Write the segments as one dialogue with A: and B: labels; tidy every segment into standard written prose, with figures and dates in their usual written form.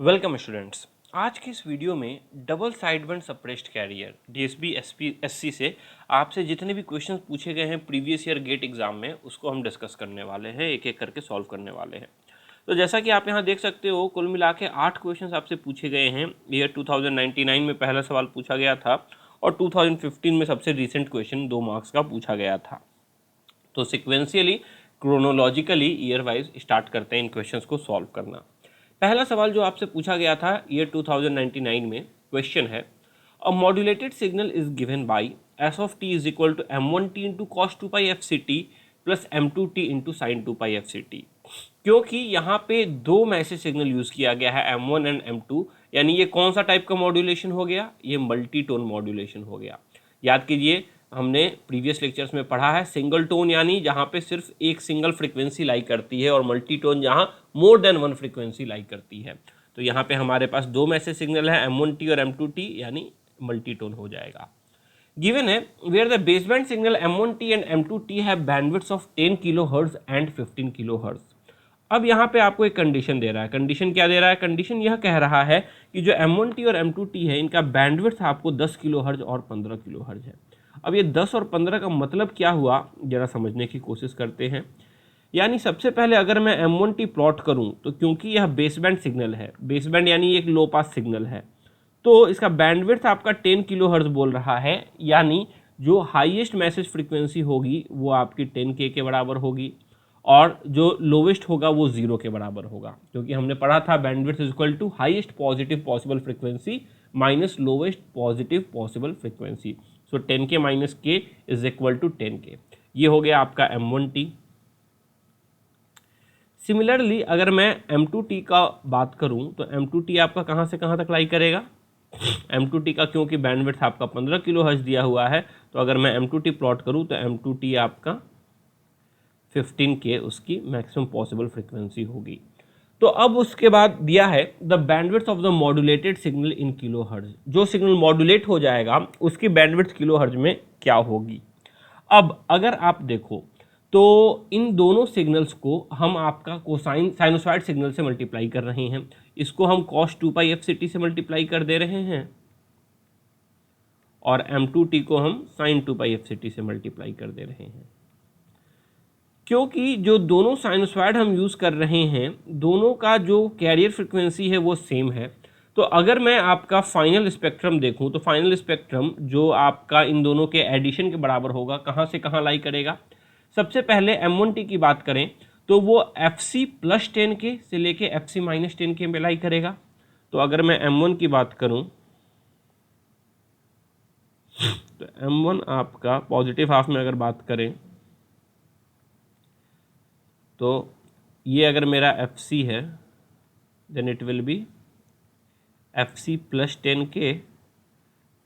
A: Welcome students. आज की इस वीडियो में double sideband suppressed career DSB SC से आपसे जितने भी क्वेश्चंस पूछे गए हैं प्रीवियस ईयर गेट एग्जाम में उसको हम डिस्कस करने वाले हैं, एक एक करके सॉल्व करने वाले हैं। तो जैसा कि आप यहाँ देख सकते हो, कुल मिला के 8 क्वेश्चंस आपसे पूछे गए हैं। ईयर 2099 में पहला सवाल पूछा गया था और 2015 में सबसे रिसेंट क्वेश्चन 2 मार्क्स का पूछा गया था। तो sequentially chronologically year wise start करते हैं इन क्वेश्चंस को सॉल्व करना। पहला सवाल जो आपसे पूछा गया था ईयर 2099 में, क्वेश्चन है a modulated signal is given by s of T is equal to m1t into cos 2 pi f c t plus m2t into sine 2 pi f c t. क्योंकि यहाँ पे दो मैसेज सिग्नल यूज किया गया है m1 and m2, यानी ये कौन सा टाइप का मॉड्यूलेशन हो गया, ये मल्टी टोन मॉड्यूलेशन हो गया। याद कीजिए, हमने प्रीवियस लेक्चर्स में पढ़ा है सिंगल टोन यानी जहाँ पे सिर्फ एक सिंगल फ्रीक्वेंसी लाई करती है और मल्टी टोन जहाँ मोर देन वन फ्रीक्वेंसी लाई करती है। तो यहाँ पे हमारे पास दो मैसेज सिग्नल है m1t और m2t, यानी मल्टी टोन हो जाएगा। गिवन है where the baseband signal m1t and m2t have bandwidth of 10 kilohertz and 15 kilohertz. अब यहाँ पे आपको एक कंडीशन दे रहा है। कंडीशन क्या दे रहा है? कंडीशन यह कह रहा है कि जो m1t और m2t है इनका बैंडविड्थ आपको 10 किलोहर्ट्ज और 15 किलोहर्ट्ज है। अब ये 10 और 15 का मतलब क्या हुआ, जरा समझने की कोशिश करते हैं। यानी सबसे पहले अगर मैं m1t प्लॉट करूं तो क्योंकि यह बेसबैंड सिग्नल है, बेसबैंड यानी एक लो पास सिग्नल है, तो इसका बैंडविड्थ आपका 10 किलोहर्ट्ज बोल रहा है। यानी जो हाईएस्ट मैसेज फ्रीक्वेंसी होगी वो आपकी 10K के बराबर होगी और जो लोवेस्ट होगा वो 0 के बराबर होगा, क्योंकि हमने पढ़ा था bandwidth is equal to highest positive possible frequency minus lowest positive possible frequency. So 10K minus K is equal to 10K। ये हो गया आपका m1t। सिमिलरली अगर मैं m2t का बात करूं तो m2t आपका कहां से कहां तक लाई करेगा? m2t का क्योंकि बैंडविड्थ आपका 15 किलोहर्ट्ज दिया हुआ है, तो अगर मैं m2t प्लॉट करूं तो m2t आपका 15K उसकी मैक्सिमम पॉसिबल फ्रीक्वेंसी होगी। तो अब उसके बाद दिया है the bandwidth of the modulated signal in kilohertz. जो सिग्नल मॉड्यूलेट हो जाएगा उसकी बैंडविड्थ किलोहर्ट्ज में क्या होगी। अब अगर आप देखो तो इन दोनों सिग्नल्स को हम आपका कोसाइन साइनोसॉइड सिग्नल से मल्टीप्लाई कर रहे हैं। इसको हम cos 2 pi f c T से मल्टीप्लाई कर दे रहे हैं और m2t को हम sin 2 pi f c T से मल्टीप्लाई कर दे रहे हैं। क्योंकि जो दोनों साइनोसॉइड हम यूज़ कर रहे हैं दोनों का जो कैरियर फ्रिक्वेंसी है वो सेम है। तो अगर मैं आपका फाइनल स्पेक्ट्रम देखूं तो फाइनल स्पेक्ट्रम जो आपका इन दोनों के एडिशन के बराबर होगा, कहाँ से कहाँ लाई करेगा। सबसे पहले m1t की बात करें तो वो fc प्लस 10K से लेके fc माइनस 10K में लाई करेगा। तो अगर मैं m1 की बात करूं तो m1 आपका पॉजिटिव हाफ में अगर बात करें तो ये अगर मेरा fc है then it will be fc plus 10K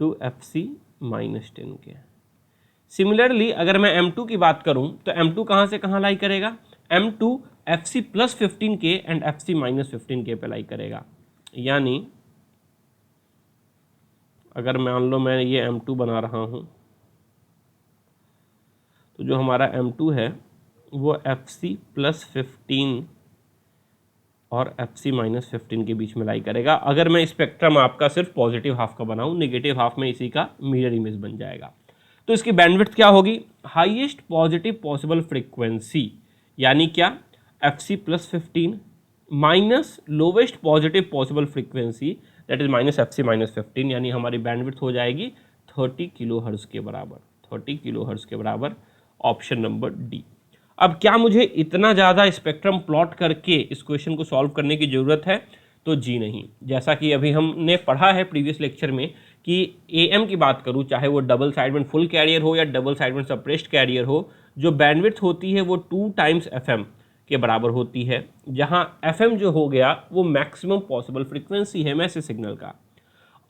A: to fc minus 10K। Similarly अगर मैं m2 की बात करूं तो m2 कहां से कहां लाई करेगा? m2 fc plus 15K and fc minus 15K पे लाई करेगा। यानी अगर मान लो मैं ये m2 बना रहा हूं तो जो हमारा m2 है वो fc प्लस 15 और fc माइनस 15 के बीच में लाई करेगा। अगर मैं स्पेक्ट्रम आपका सिर्फ पॉजिटिव हाफ का बनाऊं, नेगेटिव हाफ में इसी का मिरर इमेज बन जाएगा। तो इसकी बैंडविड्थ क्या होगी? हाईएस्ट पॉजिटिव पॉसिबल फ्रीक्वेंसी यानी क्या? fc plus 15 minus lowest positive possible frequency that is minus fc minus 15, यानी हमारी बैंडविड्थ हो जाएगी 30 किलोहर्ट्ज के बराबर। 30 किलोहर्ट्ज के बराबर, ऑप्शन नंबर डी। अब क्या मुझे इतना ज़्यादा स्पेक्ट्रम प्लॉट करके इस क्वेश्चन को सॉल्व करने की ज़रूरत है? तो जी नहीं। जैसा कि अभी हमने पढ़ा है प्रीवियस लेक्चर में कि AM की बात करूं, चाहे वो डबल साइडबैंड फुल कैरियर हो या डबल साइडबैंड सप्रेस्ड कैरियर हो, जो बैंडविड्थ होती है वो 2 टाइम्स FM के बराबर होती है, जहां FM जो हो गया वो मैक्सिमम पॉसिबल फ्रीक्वेंसी है मैसेज सिग्नल का।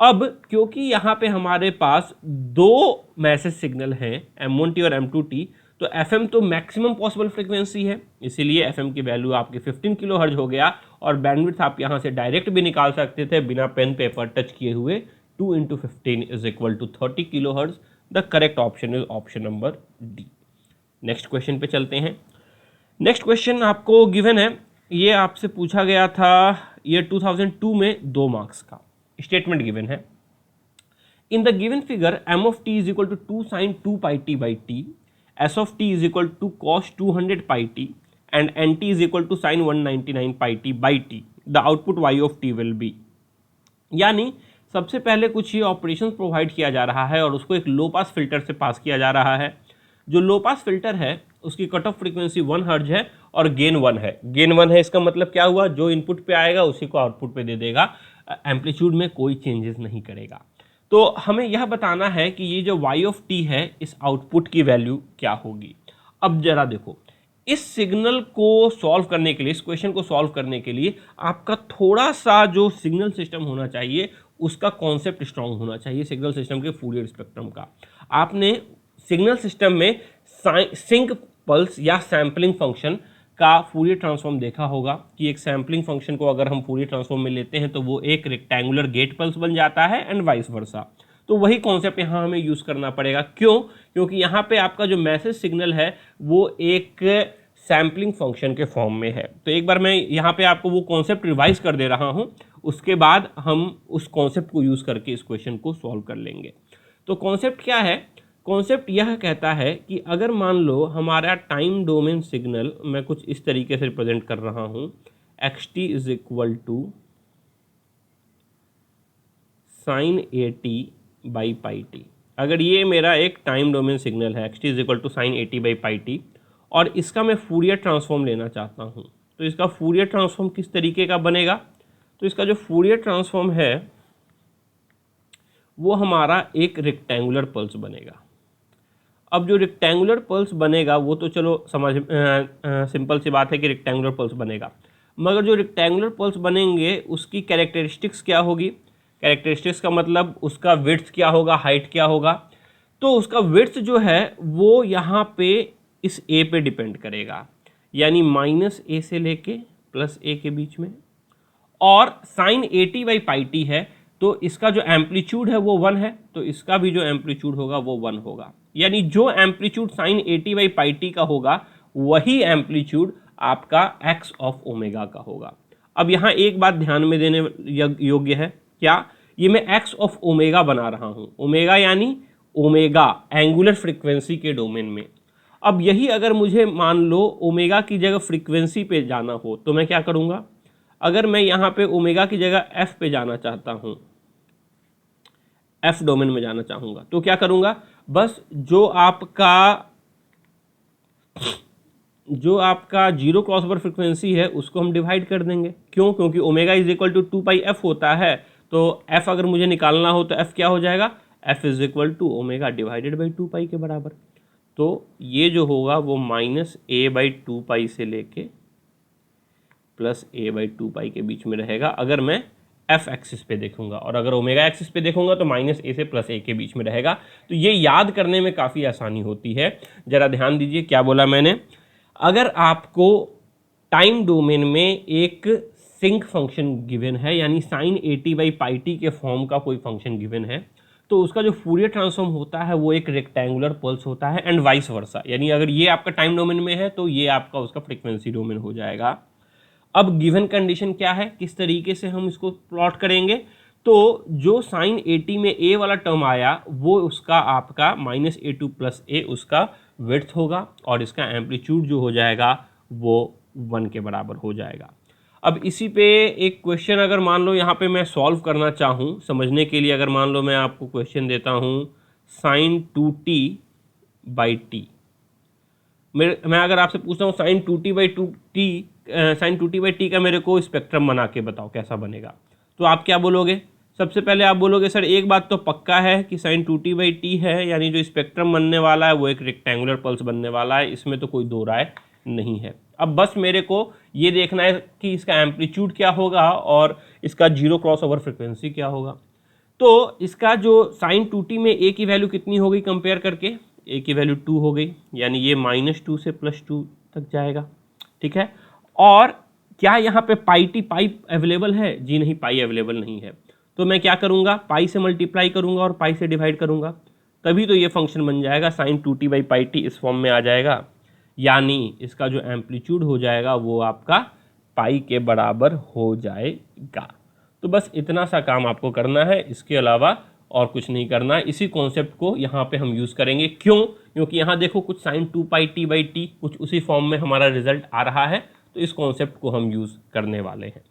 A: अब क्योंकि यहाँ पे हमारे पास दो मैसेज सिग्नल हैं m1t और m2t, तो FM तो मैक्सिमम पॉसिबल फ्रीक्वेंसी है, इसीलिए FM की वैल्यू आपकी 15 किलोहर्ट्ज हो गया। और बैंडविड्थ आप यहाँ से डायरेक्ट भी निकाल सकते थे बिना पेन पेपर टच किए हुए। 2 into 15 is equal to 30 kilohertz. The correct option is option number d. Next question पे चलते हैं। नेक्स्ट क्वेश्चन आपको गिवन है, ये आपसे पूछा गया था ईयर 2002 में 2 मार्क्स का स्टेटमेंट गिवन है। In the given figure m of t is equal to 2 sin 2 pi t by t, s of t is equal to cos 200 pi t and nt is equal to sin 199 pi t by t, the output y of t will be। यानी सबसे पहले कुछ ये operation provide किया जा रहा है और उसको एक लो पास फिल्टर से पास किया जा रहा है। जो लो पास फिल्टर है उसकी कट ऑफ फ्रीक्वेंसी 1 हर्ट्ज है और गेन 1 है। गेन 1 है, इसका मतलब क्या हुआ, जो इनपुट पे आएगा उसी को आउटपुट पे दे देगा, एम्पलीट्यूड में कोई चेंजेस नहीं करेगा। तो हमें यह बताना है कि ये जो y ऑफ t है इस आउटपुट की वैल्यू क्या होगी। अब जरा देखो, इस सिग्नल को सॉल्व करने के लिए, इस क्वेश्चन को सॉल्व करने के लिए आपका थोड़ा सा जो सिग्नल सिस्टम होना चाहिए उसका कॉन्सेप्ट स्ट्रांग होना चाहिए, सिग्नल सिस्टम के फूरियर स्पेक्ट्रम का। आपने सिग्नल सिस्टम में सिंक पल्स या सैम्पलिंग फंक्शन का फूरियर ट्रांसफॉर्म देखा होगा कि एक सैम्पलिंग फंक्शन को अगर हम फूरियर ट्रांसफॉर्म में लेते हैं तो वो एक रेक्टेंगुलर गेट पल्स बन जाता है एंड वाइस वर्सा। तो वही कॉन्सेप्ट यहाँ हमें यूज़ करना पड़ेगा। क्यों? क्योंकि यहाँ पे आपका जो मैसेज सिग्नल है वो एक सैम्पलिंग फंक्शन के फॉर्म में है। तो एक बार मैं यहाँ पे आपको वो कॉन्सेप्ट रिवाइज कर दे रहा हूँ, उसके बाद हम उस कॉन्सेप्ट को यूज़ करके इस क्वेश्चन को सॉल्व कर लेंगे। तो कॉन्सेप्ट क्या है? कॉन्सेप्ट यह कहता है कि अगर मान लो हमारा टाइम डोमेन सिग्नल, मैं कुछ इस तरीके से रिप्रेजेंट कर रहा हूँ, xt is equal to sine AT by pi t. अगर ये मेरा एक टाइम डोमेन सिग्नल है, xt is equal to sine AT by pi t, और इसका मैं फूरियर ट्रांसफॉर्म लेना चाहता हूँ, तो इसका फूरियर ट्रांसफॉर्म किस तरीके का बनेगा? तो इसका जो फूरियर ट्रांसफॉर्म है वो हमारा एक रेक्टेंगुलर पल्स बनेगा। अब जो रेक्टेंगुलर पल्स बनेगा वो तो चलो समझ सिंपल सी बात है कि रेक्टेंगुलर पल्स बनेगा, मगर जो रेक्टेंगुलर पल्स बनेंगे उसकी कैरेक्टरिस्टिक्स क्या होगी? कैरेक्टरिस्टिक्स का मतलब उसका विड्थ क्या होगा, हाइट क्या होगा। तो उसका विड्थ जो है वो यहाँ पे इस a पे डिपेंड करेगा, यानी -a से लेके +a के बीच में। और sine AT by pi t है तो इसका जो एम्पलीट्यूड है वो 1 है, तो इसका भी जो एम्पलीट्यूड होगा वो 1 होगा। यानी जो amplitude sine AT by pi t का होगा वही एम्पलीट्यूड आपका x ऑफ ओमेगा का होगा। अब यहाँ एक बात ध्यान में देने योग्य है, क्या? ये मैं x ऑफ ओमेगा बना रहा हूँ, ओमेगा यानी ओमेगा एंगुलर फ्रीक्वेंसी के डोमेन में। अब यही अगर मुझे मान लो ओमेगा की जगह फ्रीक्वेंसी पे जाना हो तो मैं क्या करूँगा? अगर मैं यहाँ पे ओमेगा की जगह f पे जाना चाहता हूँ, f डोमेन में जाना चाहूँगा, तो क्या करूँगा? बस जो आपका जीरो क्रॉसओवर फ्रीक्वेंसी है उसको हम डिवाइड कर देंगे। क्यों? क्योंकि omega is equal to 2 pi f होता है, तो f अगर मुझे निकालना हो तो f क्या हो जाएगा? f is equal to omega divided by 2 pi के बराबर। तो ये जो होगा वो -a/2 पाई से लेके +a/2 पाई के बीच में रहेगा अगर मैं f एक्सिस पे देखूंगा, और अगर ओमेगा एक्सिस पे देखूंगा तो -a से +a के बीच में रहेगा। तो ये याद करने में काफ़ी आसानी होती है। ज़रा ध्यान दीजिए क्या बोला मैंने। अगर आपको टाइम डोमेन में एक सिंक फंक्शन गिवन है, यानी sine AT by pi t के फॉर्म का कोई फंक्शन गिवन है, तो उसका जो फूरियर ट्रांसफॉर्म होता है वो एक रेक्टेंगुलर पल्स होता है एंड वाइस वर्सा। यानी अगर ये आपका टाइम डोमेन में है तो ये आपका उसका फ्रीक्वेंसी डोमेन हो जाएगा। अब गिवन कंडीशन क्या है, किस तरीके से हम इसको प्लॉट करेंगे? तो जो साइन AT में a वाला टर्म आया वो उसका आपका -a2 + a उसका विड्थ होगा, और इसका एम्पलीट्यूड जो हो जाएगा वो 1 के बराबर हो जाएगा। अब इसी पे एक क्वेश्चन अगर मान लो यहाँ पे मैं सॉल्व करना चाहूँ समझने के लिए, अगर मान लो मैं आपको क्वेश्चन देता हूँ साइन 2t बाई टी, मैं अगर आपसे पूछता हूँ साइन 2t बाई टी का मेरे को स्पेक्ट्रम बना के बताओ कैसा बनेगा, तो आप क्या बोलोगे? सबसे पहले आप बोलोगे सर एक बात तो पक्का है कि साइन 2t बाई टी है, यानी जो स्पेक्ट्रम बनने वाला है वो एक रेक्टेंगुलर पल्स बनने वाला है, इसमें तो कोई दो राय नहीं है। अब बस मेरे को ये देखना है कि इसका एम्पलीट्यूड क्या होगा और इसका जीरो क्रॉस ओवर फ्रिक्वेंसी क्या होगा। तो इसका जो साइन 2t में a की वैल्यू कितनी हो गई कंपेयर करके? a की वैल्यू 2 हो गई, यानी ये -2 से +2 तक जाएगा, ठीक है। और क्या यहाँ पे पाई अवेलेबल है? जी नहीं, पाई अवेलेबल नहीं है। तो मैं क्या करूँगा? पाई से मल्टीप्लाई करूँगा और पाई से डिवाइड करूँगा, तभी तो ये फंक्शन बन जाएगा sine 2t by pi t इस फॉर्म में आ जाएगा। यानी इसका जो एम्पलीट्यूड हो जाएगा वो आपका पाई के बराबर हो जाएगा। जाएगा। तो बस इतना सा काम आपको करना है, इसके अलावा और कुछ नहीं करना है। इसी कॉन्सेप्ट को यहाँ पे हम यूज़ करेंगे। क्यों? क्योंकि यहाँ देखो कुछ साइन 2πt/t कुछ उसी फॉर्म में हमारा रिजल्ट आ रहा है, तो इस कॉन्सेप्ट को हम यूज़ करने वाले हैं।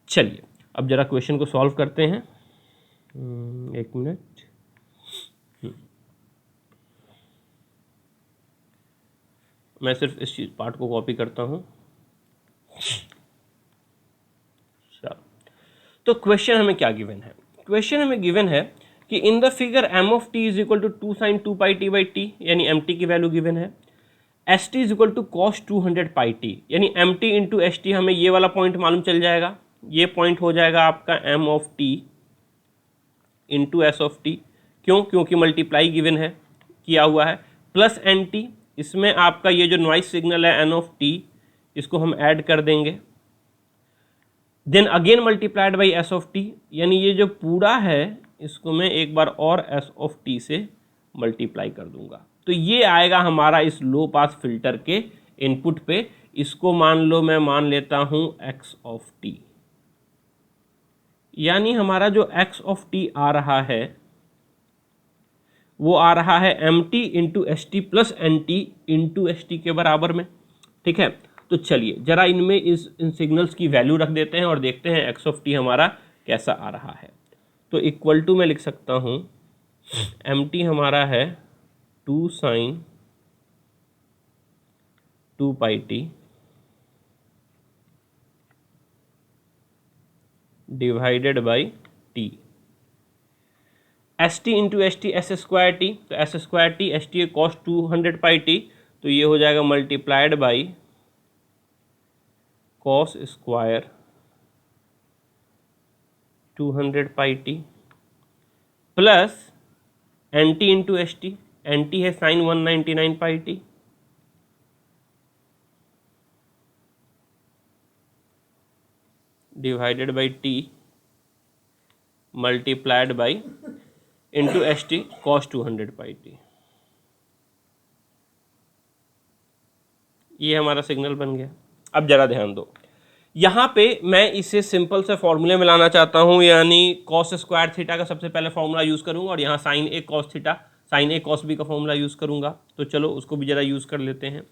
A: चलिए अब जरा क्वेश्चन को सॉल्व करते हैं। एक मिनट, मैं सिर्फ इस चीज पार्ट को कॉपी करता हूँ। चलो, तो क्वेश्चन हमें क्या गिवन है? क्वेश्चन हमें गिवन है कि in the figure m of t is equal to 2 sin 2πt/t, यानी mt की वैल्यू गिवन है। st is equal to cos 200πt, यानी mt इंटू एस टी, हमें ये वाला पॉइंट मालूम चल जाएगा। ये पॉइंट हो जाएगा आपका m of t into S of T. क्यों? क्योंकि मल्टीप्लाई गिवन है, किया हुआ है, प्लस एन टी। इसमें आपका ये जो नॉइस सिग्नल है एन ऑफ टी, इसको हम ऐड कर देंगे। Then again multiplied by s of t, यानी ये जो पूरा है इसको मैं एक बार और एस ऑफ टी से मल्टीप्लाई कर दूंगा। तो ये आएगा हमारा इस लो पास फिल्टर के इनपुट पे। इसको मान लो, मैं मान लेता हूं एक्स ऑफ टी, यानी हमारा जो एक्स ऑफ टी आ रहा है वो आ रहा है m t into s t plus n t into s t के बराबर में। ठीक है, तो चलिए जरा इनमें इन सिग्नल्स की वैल्यू रख देते हैं और देखते हैं एक्स ऑफ टी हमारा कैसा आ रहा है। तो इक्वल टू मैं लिख सकता हूँ एम टी हमारा है 2 sin 2πt divided by t. S t into s t s square t, तो s square t s t cos 200πt, तो ये हो जाएगा multiplied by cos square 200πt plus n t into s t, n t है sine 199πt divided by t multiplied by into s t cos 200πt। ये हमारा signal बन गया। अब जरा ध्यान दो, यहाँ पे मैं इसे सिंपल से फॉर्मूले में लाना चाहता हूँ, यानी कॉस स्क्वायर थीटा का सबसे पहले फॉर्मूला यूज़ करूँगा और यहाँ sign a cos theta sine a cos B का फॉर्मूला यूज़ करूँगा। तो चलो उसको भी ज़रा यूज़ कर लेते हैं।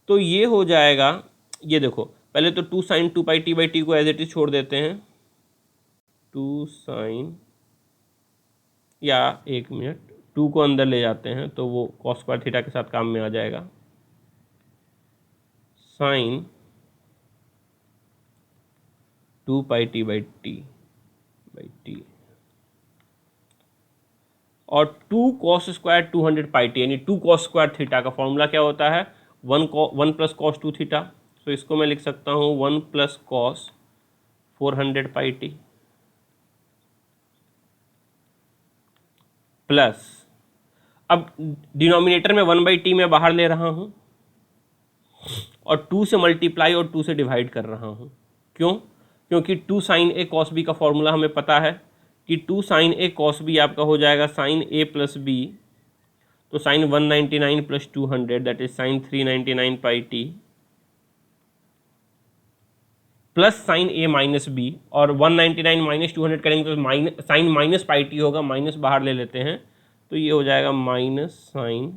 A: तो ये हो जाएगा, ये देखो पहले तो 2 sin 2πt/t को एज इट इज छोड़ देते हैं। 2 sin, या एक मिनट, 2 को अंदर ले जाते हैं तो वो कॉस स्क्वायर थीटा के साथ काम में आ जाएगा। साइन 2πt/t और 2 cos स्क्वायर 200πt, यानी 2 cos स्क्वायर थीटा का फॉर्मूला क्या होता है? 1 प्लस cos 2 थीटा। तो इसको मैं लिख सकता हूँ 1 प्लस cos 400πt प्लस, अब डिनोमिनेटर में 1/t मैं बाहर ले रहा हूँ और 2 से मल्टीप्लाई और 2 से डिवाइड कर रहा हूँ। क्यों? क्योंकि 2 sin a cos b का फॉर्मूला हमें पता है कि 2 sin a cos b आपका हो जाएगा sin a प्लस b, तो sin 199 plus 200 that is sin 399πt plus sin a minus b, और 199 माइनस 200 करेंगे तो साइन माइनस पाई होगा, माइनस बाहर ले लेते हैं तो ये हो जाएगा माइनस साइन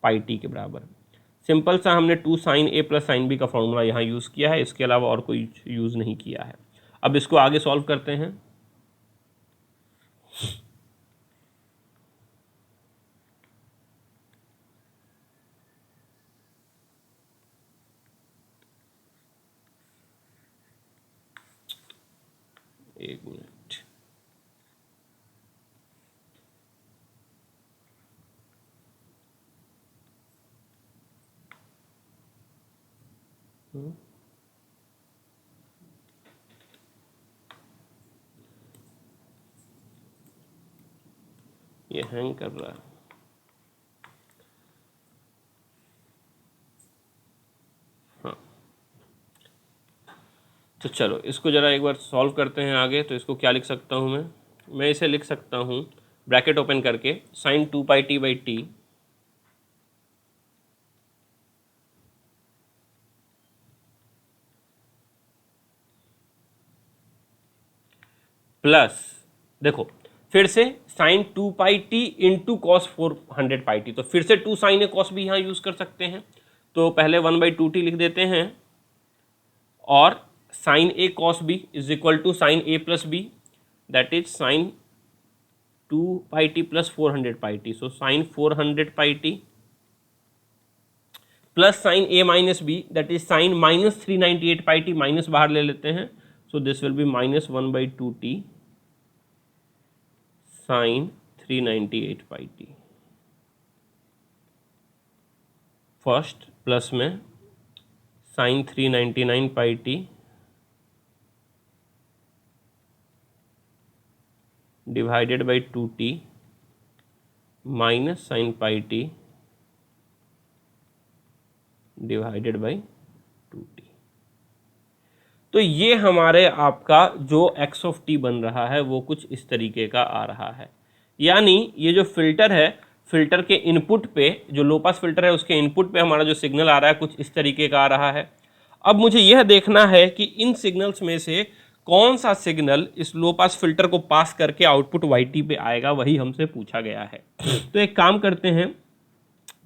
A: पाई के बराबर। सिंपल सा हमने 2 sin a plus sign b का फॉर्मूला यहाँ यूज़ किया है, इसके अलावा और कोई यूज़ नहीं किया है। अब इसको आगे सॉल्व करते हैं। एक मिनट, ये हैंग कर रहा है। हाँ, तो चलो इसको ज़रा एक बार सॉल्व करते हैं आगे। तो इसको क्या लिख सकता हूँ मैं इसे लिख सकता हूँ ब्रैकेट ओपन करके sin 2πt/t प्लस, देखो फिर से sign 2πt into cos 400πt, तो फिर से 2 साइन ए कॉस भी यहाँ यूज़ कर सकते हैं। तो पहले 1/2t लिख देते हैं और sine a cos b is equal to sine a plus b, that is sine 2πt plus 400πt, so sine 400πt plus sine a minus b, that is sine minus 398πt, minus बाहर ले लेते हैं, so this will be minus 1/2t sine 398πt first, plus में sine 399πt divided by 2t minus sine πt divided by 2t। तो ये हमारे आपका जो x ऑफ t बन रहा है वो कुछ इस तरीके का आ रहा है। यानी ये जो फिल्टर है, फिल्टर के इनपुट पे, जो लो पास फिल्टर है उसके इनपुट पे हमारा जो सिग्नल आ रहा है कुछ इस तरीके का आ रहा है। अब मुझे यह देखना है कि इन सिग्नल्स में से कौन सा सिग्नल इस लो पास फिल्टर को पास करके आउटपुट yt पे आएगा, वही हमसे पूछा गया है। तो एक काम करते हैं,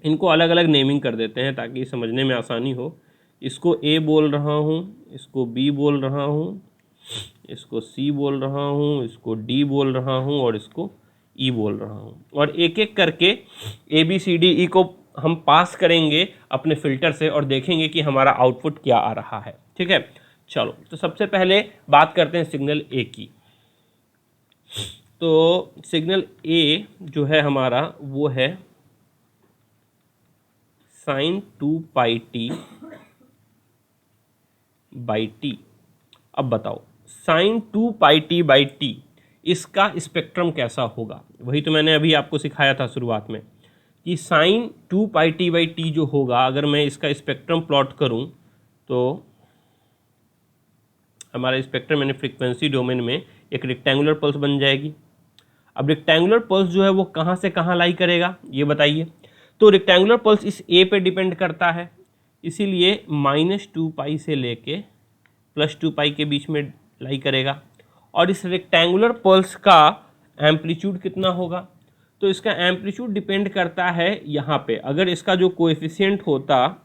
A: इनको अलग अलग नेमिंग कर देते हैं ताकि समझने में आसानी हो। इसको A बोल रहा हूँ, इसको B बोल रहा हूँ, इसको C बोल रहा हूँ, इसको D बोल रहा हूँ और इसको E बोल रहा हूँ। और एक एक करके ABCDE को हम पास करेंगे अपने फिल्टर से और देखेंगे कि हमारा आउटपुट क्या आ रहा है। ठीक है, चलो तो सबसे पहले बात करते हैं सिग्नल A की। तो सिग्नल A जो है हमारा वो है साइन 2πt बाई टी। अब बताओ साइन 2πt बाई टी इसका स्पेक्ट्रम कैसा होगा, वही तो मैंने अभी आपको सिखाया था शुरुआत में कि साइन 2πt बाई टी जो होगा, अगर मैं इसका स्पेक्ट्रम प्लॉट करूं तो हमारा स्पेक्ट्रम यानी फ्रीक्वेंसी डोमेन में एक रेक्टेंगुलर पल्स बन जाएगी। अब रेक्टेंगुलर पल्स जो है वो कहाँ से कहाँ लाई करेगा ये बताइए। तो रेक्टेंगुलर पल्स इस ए पे डिपेंड करता है, इसीलिए -2π से लेके +2π के बीच में लाई करेगा। और इस रेक्टेंगुलर पल्स का एम्पलीट्यूड कितना होगा, तो इसका एम्पलीट्यूड डिपेंड करता है यहाँ पे। अगर इसका जो कोएफिशिएंट होता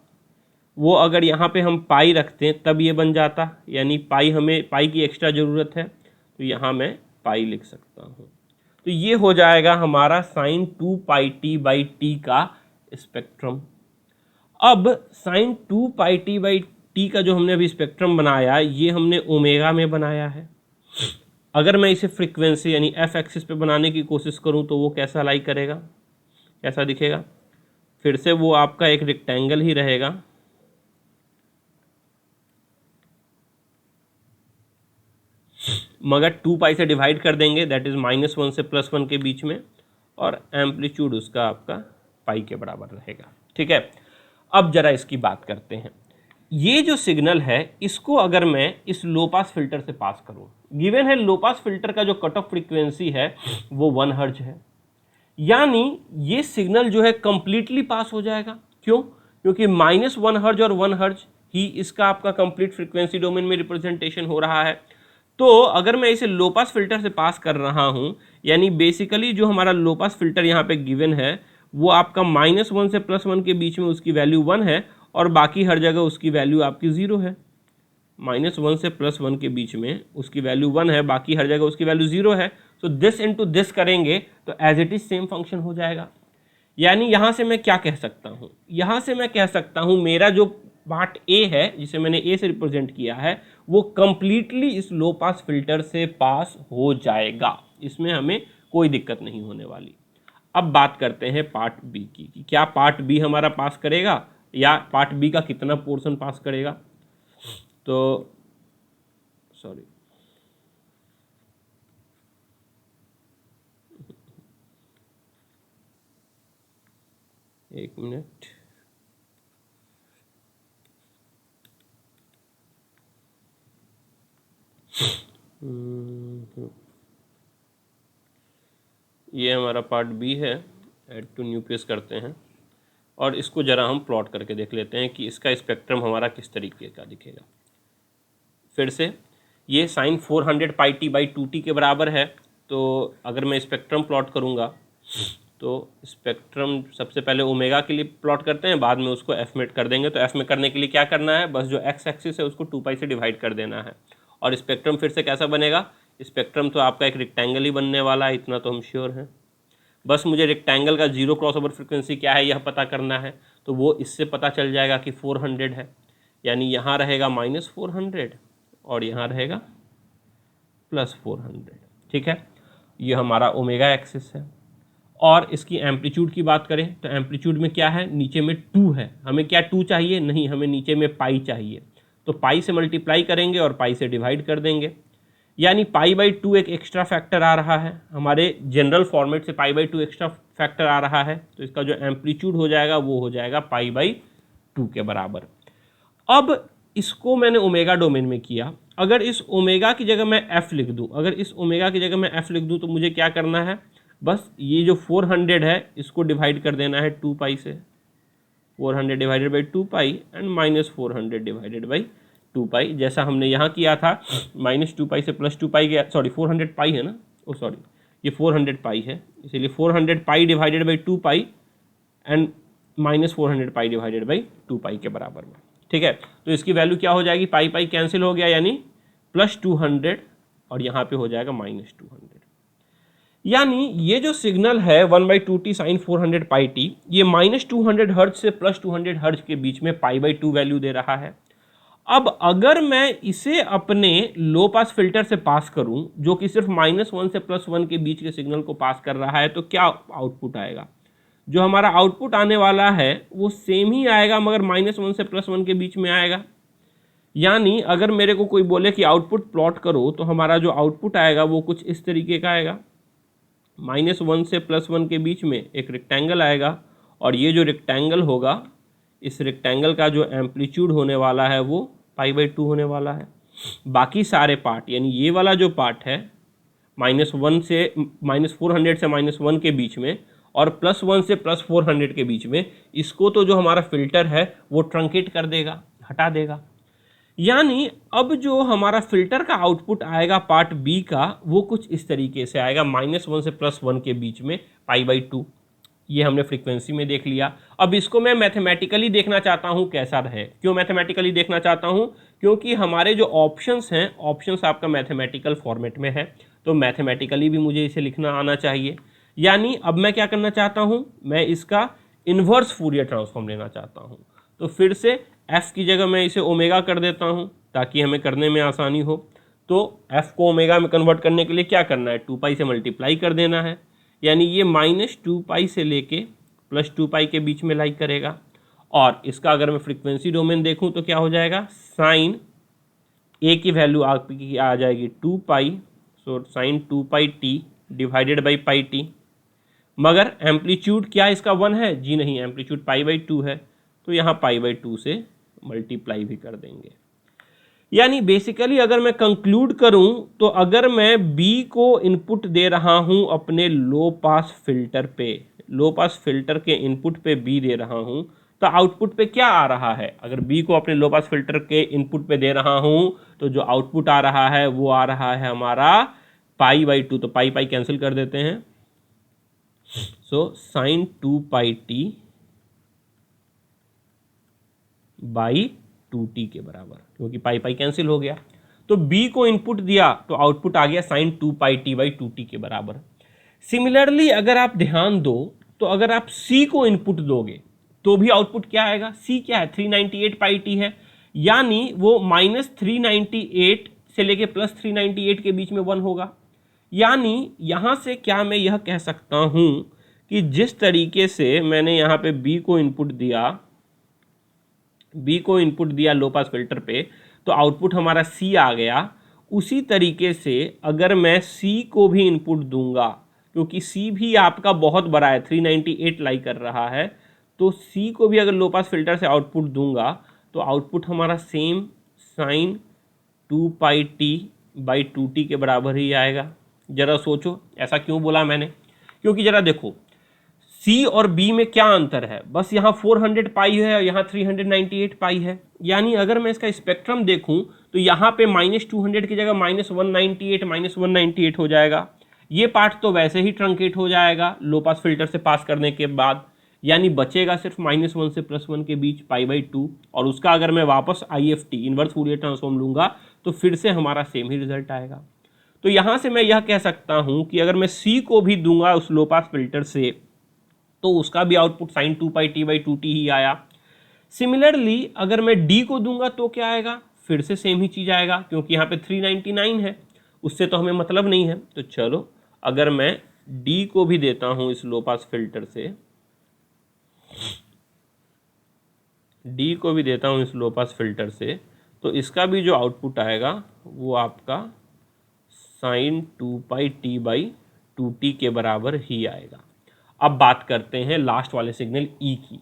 A: वो अगर यहाँ पे हम पाई रखते तब ये बन जाता, यानी पाई, हमें पाई की एक्स्ट्रा ज़रूरत है तो यहाँ मैं पाई लिख सकता हूँ। तो ये हो जाएगा हमारा साइन 2πt बाई टी का स्पेक्ट्रम। अब साइन 2πt बाई टी का जो हमने अभी स्पेक्ट्रम बनाया ये हमने ओमेगा में बनाया है। अगर मैं इसे फ्रीक्वेंसी यानी एफ एक्सिस पे बनाने की कोशिश करूं तो वो कैसा लाई करेगा, कैसा दिखेगा, फिर से वो आपका एक रेक्टेंगल ही रहेगा। मगर 2π से डिवाइड कर देंगे, दैट इज -1 से +1 के बीच में, और एम्पलीट्यूड उसका आपका पाई के बराबर रहेगा। ठीक है, अब जरा इसकी बात करते हैं। ये जो सिग्नल है इसको अगर मैं इस लो पास फिल्टर से पास करूं, गिवन है लो पास फिल्टर का जो कट ऑफ फ्रीक्वेंसी है वो 1 हर्ज है, यानी ये सिग्नल जो है कंप्लीटली पास हो जाएगा। क्यों? क्योंकि -1 हर्ज और 1 हर्ज ही इसका आपका कंप्लीट फ्रीक्वेंसी डोमेन में रिप्रेजेंटेशन हो रहा है। तो अगर मैं इसे लो पास फिल्टर से पास कर रहा हूं, यानी बेसिकली जो हमारा लो पास फिल्टर यहाँ पे गिवन है वो आपका -1 से +1 के बीच में उसकी वैल्यू 1 है और बाकी हर जगह उसकी वैल्यू आपकी 0 है। -1 से +1 के बीच में उसकी वैल्यू 1 है, बाकी हर जगह उसकी वैल्यू 0 है। तो दिस इनटू दिस करेंगे तो as it is same function हो जाएगा। यानी यहाँ से मैं क्या कह सकता हूँ, यहाँ से मैं कह सकता हूँ मेरा जो पार्ट ए है जिसे मैंने ए से रिप्रेजेंट किया है वो कंप्लीटली इस लो पास फिल्टर से पास हो जाएगा, इसमें हमें कोई दिक्कत नहीं होने वाली। अब बात करते हैं पार्ट बी की, कि क्या पार्ट बी हमारा पास करेगा या पार्ट बी का कितना पोर्शन पास करेगा। तो सॉरी, एक मिनट, ये हमारा पार्ट बी है। ऐड टू न्यू पेज करते हैं और इसको ज़रा हम प्लॉट करके देख लेते हैं कि इसका स्पेक्ट्रम हमारा किस तरीके का दिखेगा। फिर से ये sign 400 pi t by 2t के बराबर है। तो अगर मैं स्पेक्ट्रम प्लॉट करूँगा तो स्पेक्ट्रम सबसे पहले ओमेगा के लिए प्लॉट करते हैं, बाद में उसको एफ में कर देंगे। तो एफ में करने के लिए क्या करना है, बस जो एक्स एक्सिस है उसको 2 पाई से डिवाइड कर देना है। और स्पेक्ट्रम फिर से कैसा बनेगा, स्पेक्ट्रम तो आपका एक रेक्टेंगल ही बनने वाला है, इतना तो हम श्योर हैं। बस मुझे रेक्टेंगल का जीरो क्रॉस ओवर फ्रिक्वेंसी क्या है यह पता करना है, तो वो इससे पता चल जाएगा कि 400 है, यानी यहाँ रहेगा -400 और यहाँ रहेगा +400। ठीक है, ये हमारा ओमेगा एक्सिस है। और इसकी एम्पलीट्यूड की बात करें तो एम्पलीट्यूड में क्या है, नीचे में 2 है। हमें क्या 2 चाहिए, नहीं, हमें नीचे में पाई चाहिए। तो पाई से मल्टीप्लाई करेंगे और पाई से डिवाइड कर देंगे, यानी पाई बाई 2 एक एक्स्ट्रा फैक्टर आ रहा है। हमारे जनरल फॉर्मेट से पाई बाई 2 एक्स्ट्रा फैक्टर आ रहा है, तो इसका जो एम्पलीट्यूड हो जाएगा वो हो जाएगा पाई बाई 2 के बराबर। अब इसको मैंने ओमेगा डोमेन में किया। अगर इस ओमेगा की जगह मैं एफ लिख दूं, तो मुझे क्या करना है, बस ये जो 400 है इसको डिवाइड कर देना है 2 पाई से। 400 divided by 2 pi and -400 divided by 2 पाई, जैसा हमने यहाँ किया था। -2 पाई से +2 पाई गया, सॉरी 400 पाई है ना, ओ सॉरी ये 400 पाई है, इसीलिए 400 पाई divided by 2 pi and -400 pi divided by 2 pi के बराबर में। ठीक है, तो इसकी वैल्यू क्या हो जाएगी, पाई पाई कैंसिल हो गया, यानी +200 और यहाँ पे हो जाएगा -200। यानी ये जो सिग्नल है 1/2t साइन 400 पाई टी, ये -200 हर्ट्ज से +200 हर्ट्ज के बीच में पाई बाई 2 वैल्यू दे रहा है। अब अगर मैं इसे अपने लो पास फिल्टर से पास करूं, जो कि सिर्फ -1 से +1 के बीच के सिग्नल को पास कर रहा है, तो क्या आउटपुट आएगा, जो हमारा आउटपुट आने वाला है वो सेम ही आएगा, मगर -1 से +1 के बीच में आएगा। यानी अगर मेरे को कोई बोले कि आउटपुट प्लॉट करो, तो हमारा जो आउटपुट आएगा वो कुछ इस तरीके का आएगा। -1 से +1 के बीच में एक रेक्टेंगल आएगा, और ये जो रेक्टेंगल होगा, इस रेक्टेंगल का जो एम्पलीट्यूड होने वाला है वो पाई बाई 2 होने वाला है। बाकी सारे पार्ट, यानी ये वाला जो पार्ट है -400 से -1 के बीच में और +1 से +400 के बीच में, इसको तो जो हमारा फिल्टर है वो ट्रंकेट कर देगा, हटा देगा। यानी अब जो हमारा फिल्टर का आउटपुट आएगा पार्ट बी का, वो कुछ इस तरीके से आएगा, -1 से +1 के बीच में पाई बाई 2। ये हमने फ्रीक्वेंसी में देख लिया। अब इसको मैं मैथमेटिकली देखना चाहता हूँ कैसा रहे। क्यों मैथमेटिकली देखना चाहता हूँ, क्योंकि हमारे जो ऑप्शंस हैं, ऑप्शंस आपका मैथमेटिकल फॉर्मेट में है, तो मैथमेटिकली भी मुझे इसे लिखना आना चाहिए। यानी अब मैं क्या करना चाहता हूँ, मैं इसका इन्वर्स फूरियर ट्रांसफॉर्म लेना चाहता हूँ। तो फिर से f की जगह मैं इसे ओमेगा कर देता हूँ ताकि हमें करने में आसानी हो। तो f को ओमेगा में कन्वर्ट करने के लिए क्या करना है, 2 पाई से मल्टीप्लाई कर देना है, यानी ये -2 पाई से लेके +2 पाई के बीच में लाई करेगा। और इसका अगर मैं फ्रीक्वेंसी डोमेन देखूँ तो क्या हो जाएगा, साइन a की वैल्यू आपकी आ जाएगी 2 pi, so sine 2 pi t divided by pi t. मगर एम्पलीट्यूड क्या इसका 1 है, जी नहीं, एम्पलीट्यूड पाई बाई 2 है, तो यहाँ पाई बाई 2 से मल्टीप्लाई भी कर देंगे। यानी बेसिकली अगर मैं कंक्लूड करूं, तो अगर मैं B को इनपुट दे रहा हूं अपने लो पास फिल्टर पे, लो पास फिल्टर के इनपुट पे B दे रहा हूं, तो आउटपुट पे क्या आ रहा है, अगर B को अपने लो पास फिल्टर के इनपुट पे दे रहा हूं, तो जो आउटपुट आ रहा है वो आ रहा है हमारा पाई बाई 2। तो पाई पाई कैंसिल कर देते हैं, सो sine 2 pi t by 2t के बराबर, क्योंकि पाई पाई कैंसिल हो गया। तो b को इनपुट दिया तो आउटपुट आ गया sign 2 pi t by 2t के बराबर। सिमिलरली अगर आप ध्यान दो, तो अगर आप c को इनपुट दोगे तो भी आउटपुट क्या आएगा, c क्या है, 398 पाई टी है, यानी वो -398 से लेके +398 के बीच में 1 होगा। यानी यहां से क्या मैं यह कह सकता हूं कि जिस तरीके से मैंने यहाँ पे b को इनपुट दिया लो पास फिल्टर पे, तो आउटपुट हमारा C आ गया। उसी तरीके से अगर मैं C को भी इनपुट दूंगा, क्योंकि C भी आपका बहुत बड़ा है, 398 लाई कर रहा है, तो C को भी अगर लो पास फिल्टर से आउटपुट दूंगा, तो आउटपुट हमारा same sine 2 pi t by 2t के बराबर ही आएगा। जरा सोचो ऐसा क्यों बोला मैंने, क्योंकि जरा देखो, सी और बी में क्या अंतर है, बस यहाँ 400 पाई है और यहाँ 398 पाई है। यानी अगर मैं इसका स्पेक्ट्रम देखूं तो यहाँ पे -200 की जगह -198 हो जाएगा। ये पार्ट तो वैसे ही ट्रंकेट हो जाएगा लो पास फिल्टर से पास करने के बाद, यानी बचेगा सिर्फ -1 से +1 के बीच π/2। और उसका अगर मैं वापस IFT इन्वर्स फूरियर ट्रांसफॉर्म लूंगा तो फिर से हमारा सेम ही रिजल्ट आएगा। तो यहाँ से मैं यह कह सकता हूँ कि अगर मैं C को भी दूंगा उस लो पास फिल्टर से तो उसका भी आउटपुट sin 2πt/2t ही आया। सिमिलरली अगर मैं D को दूंगा तो क्या आएगा, फिर से सेम ही चीज़ आएगा, क्योंकि यहाँ पे 399 है, उससे तो हमें मतलब नहीं है। तो चलो अगर मैं D को भी देता हूँ इस लो पास फिल्टर से, D को भी देता हूँ इस लो पास फिल्टर से, तो इसका भी जो आउटपुट आएगा वो आपका sin 2πt/2t के बराबर ही आएगा। अब बात करते हैं लास्ट वाले सिग्नल E की।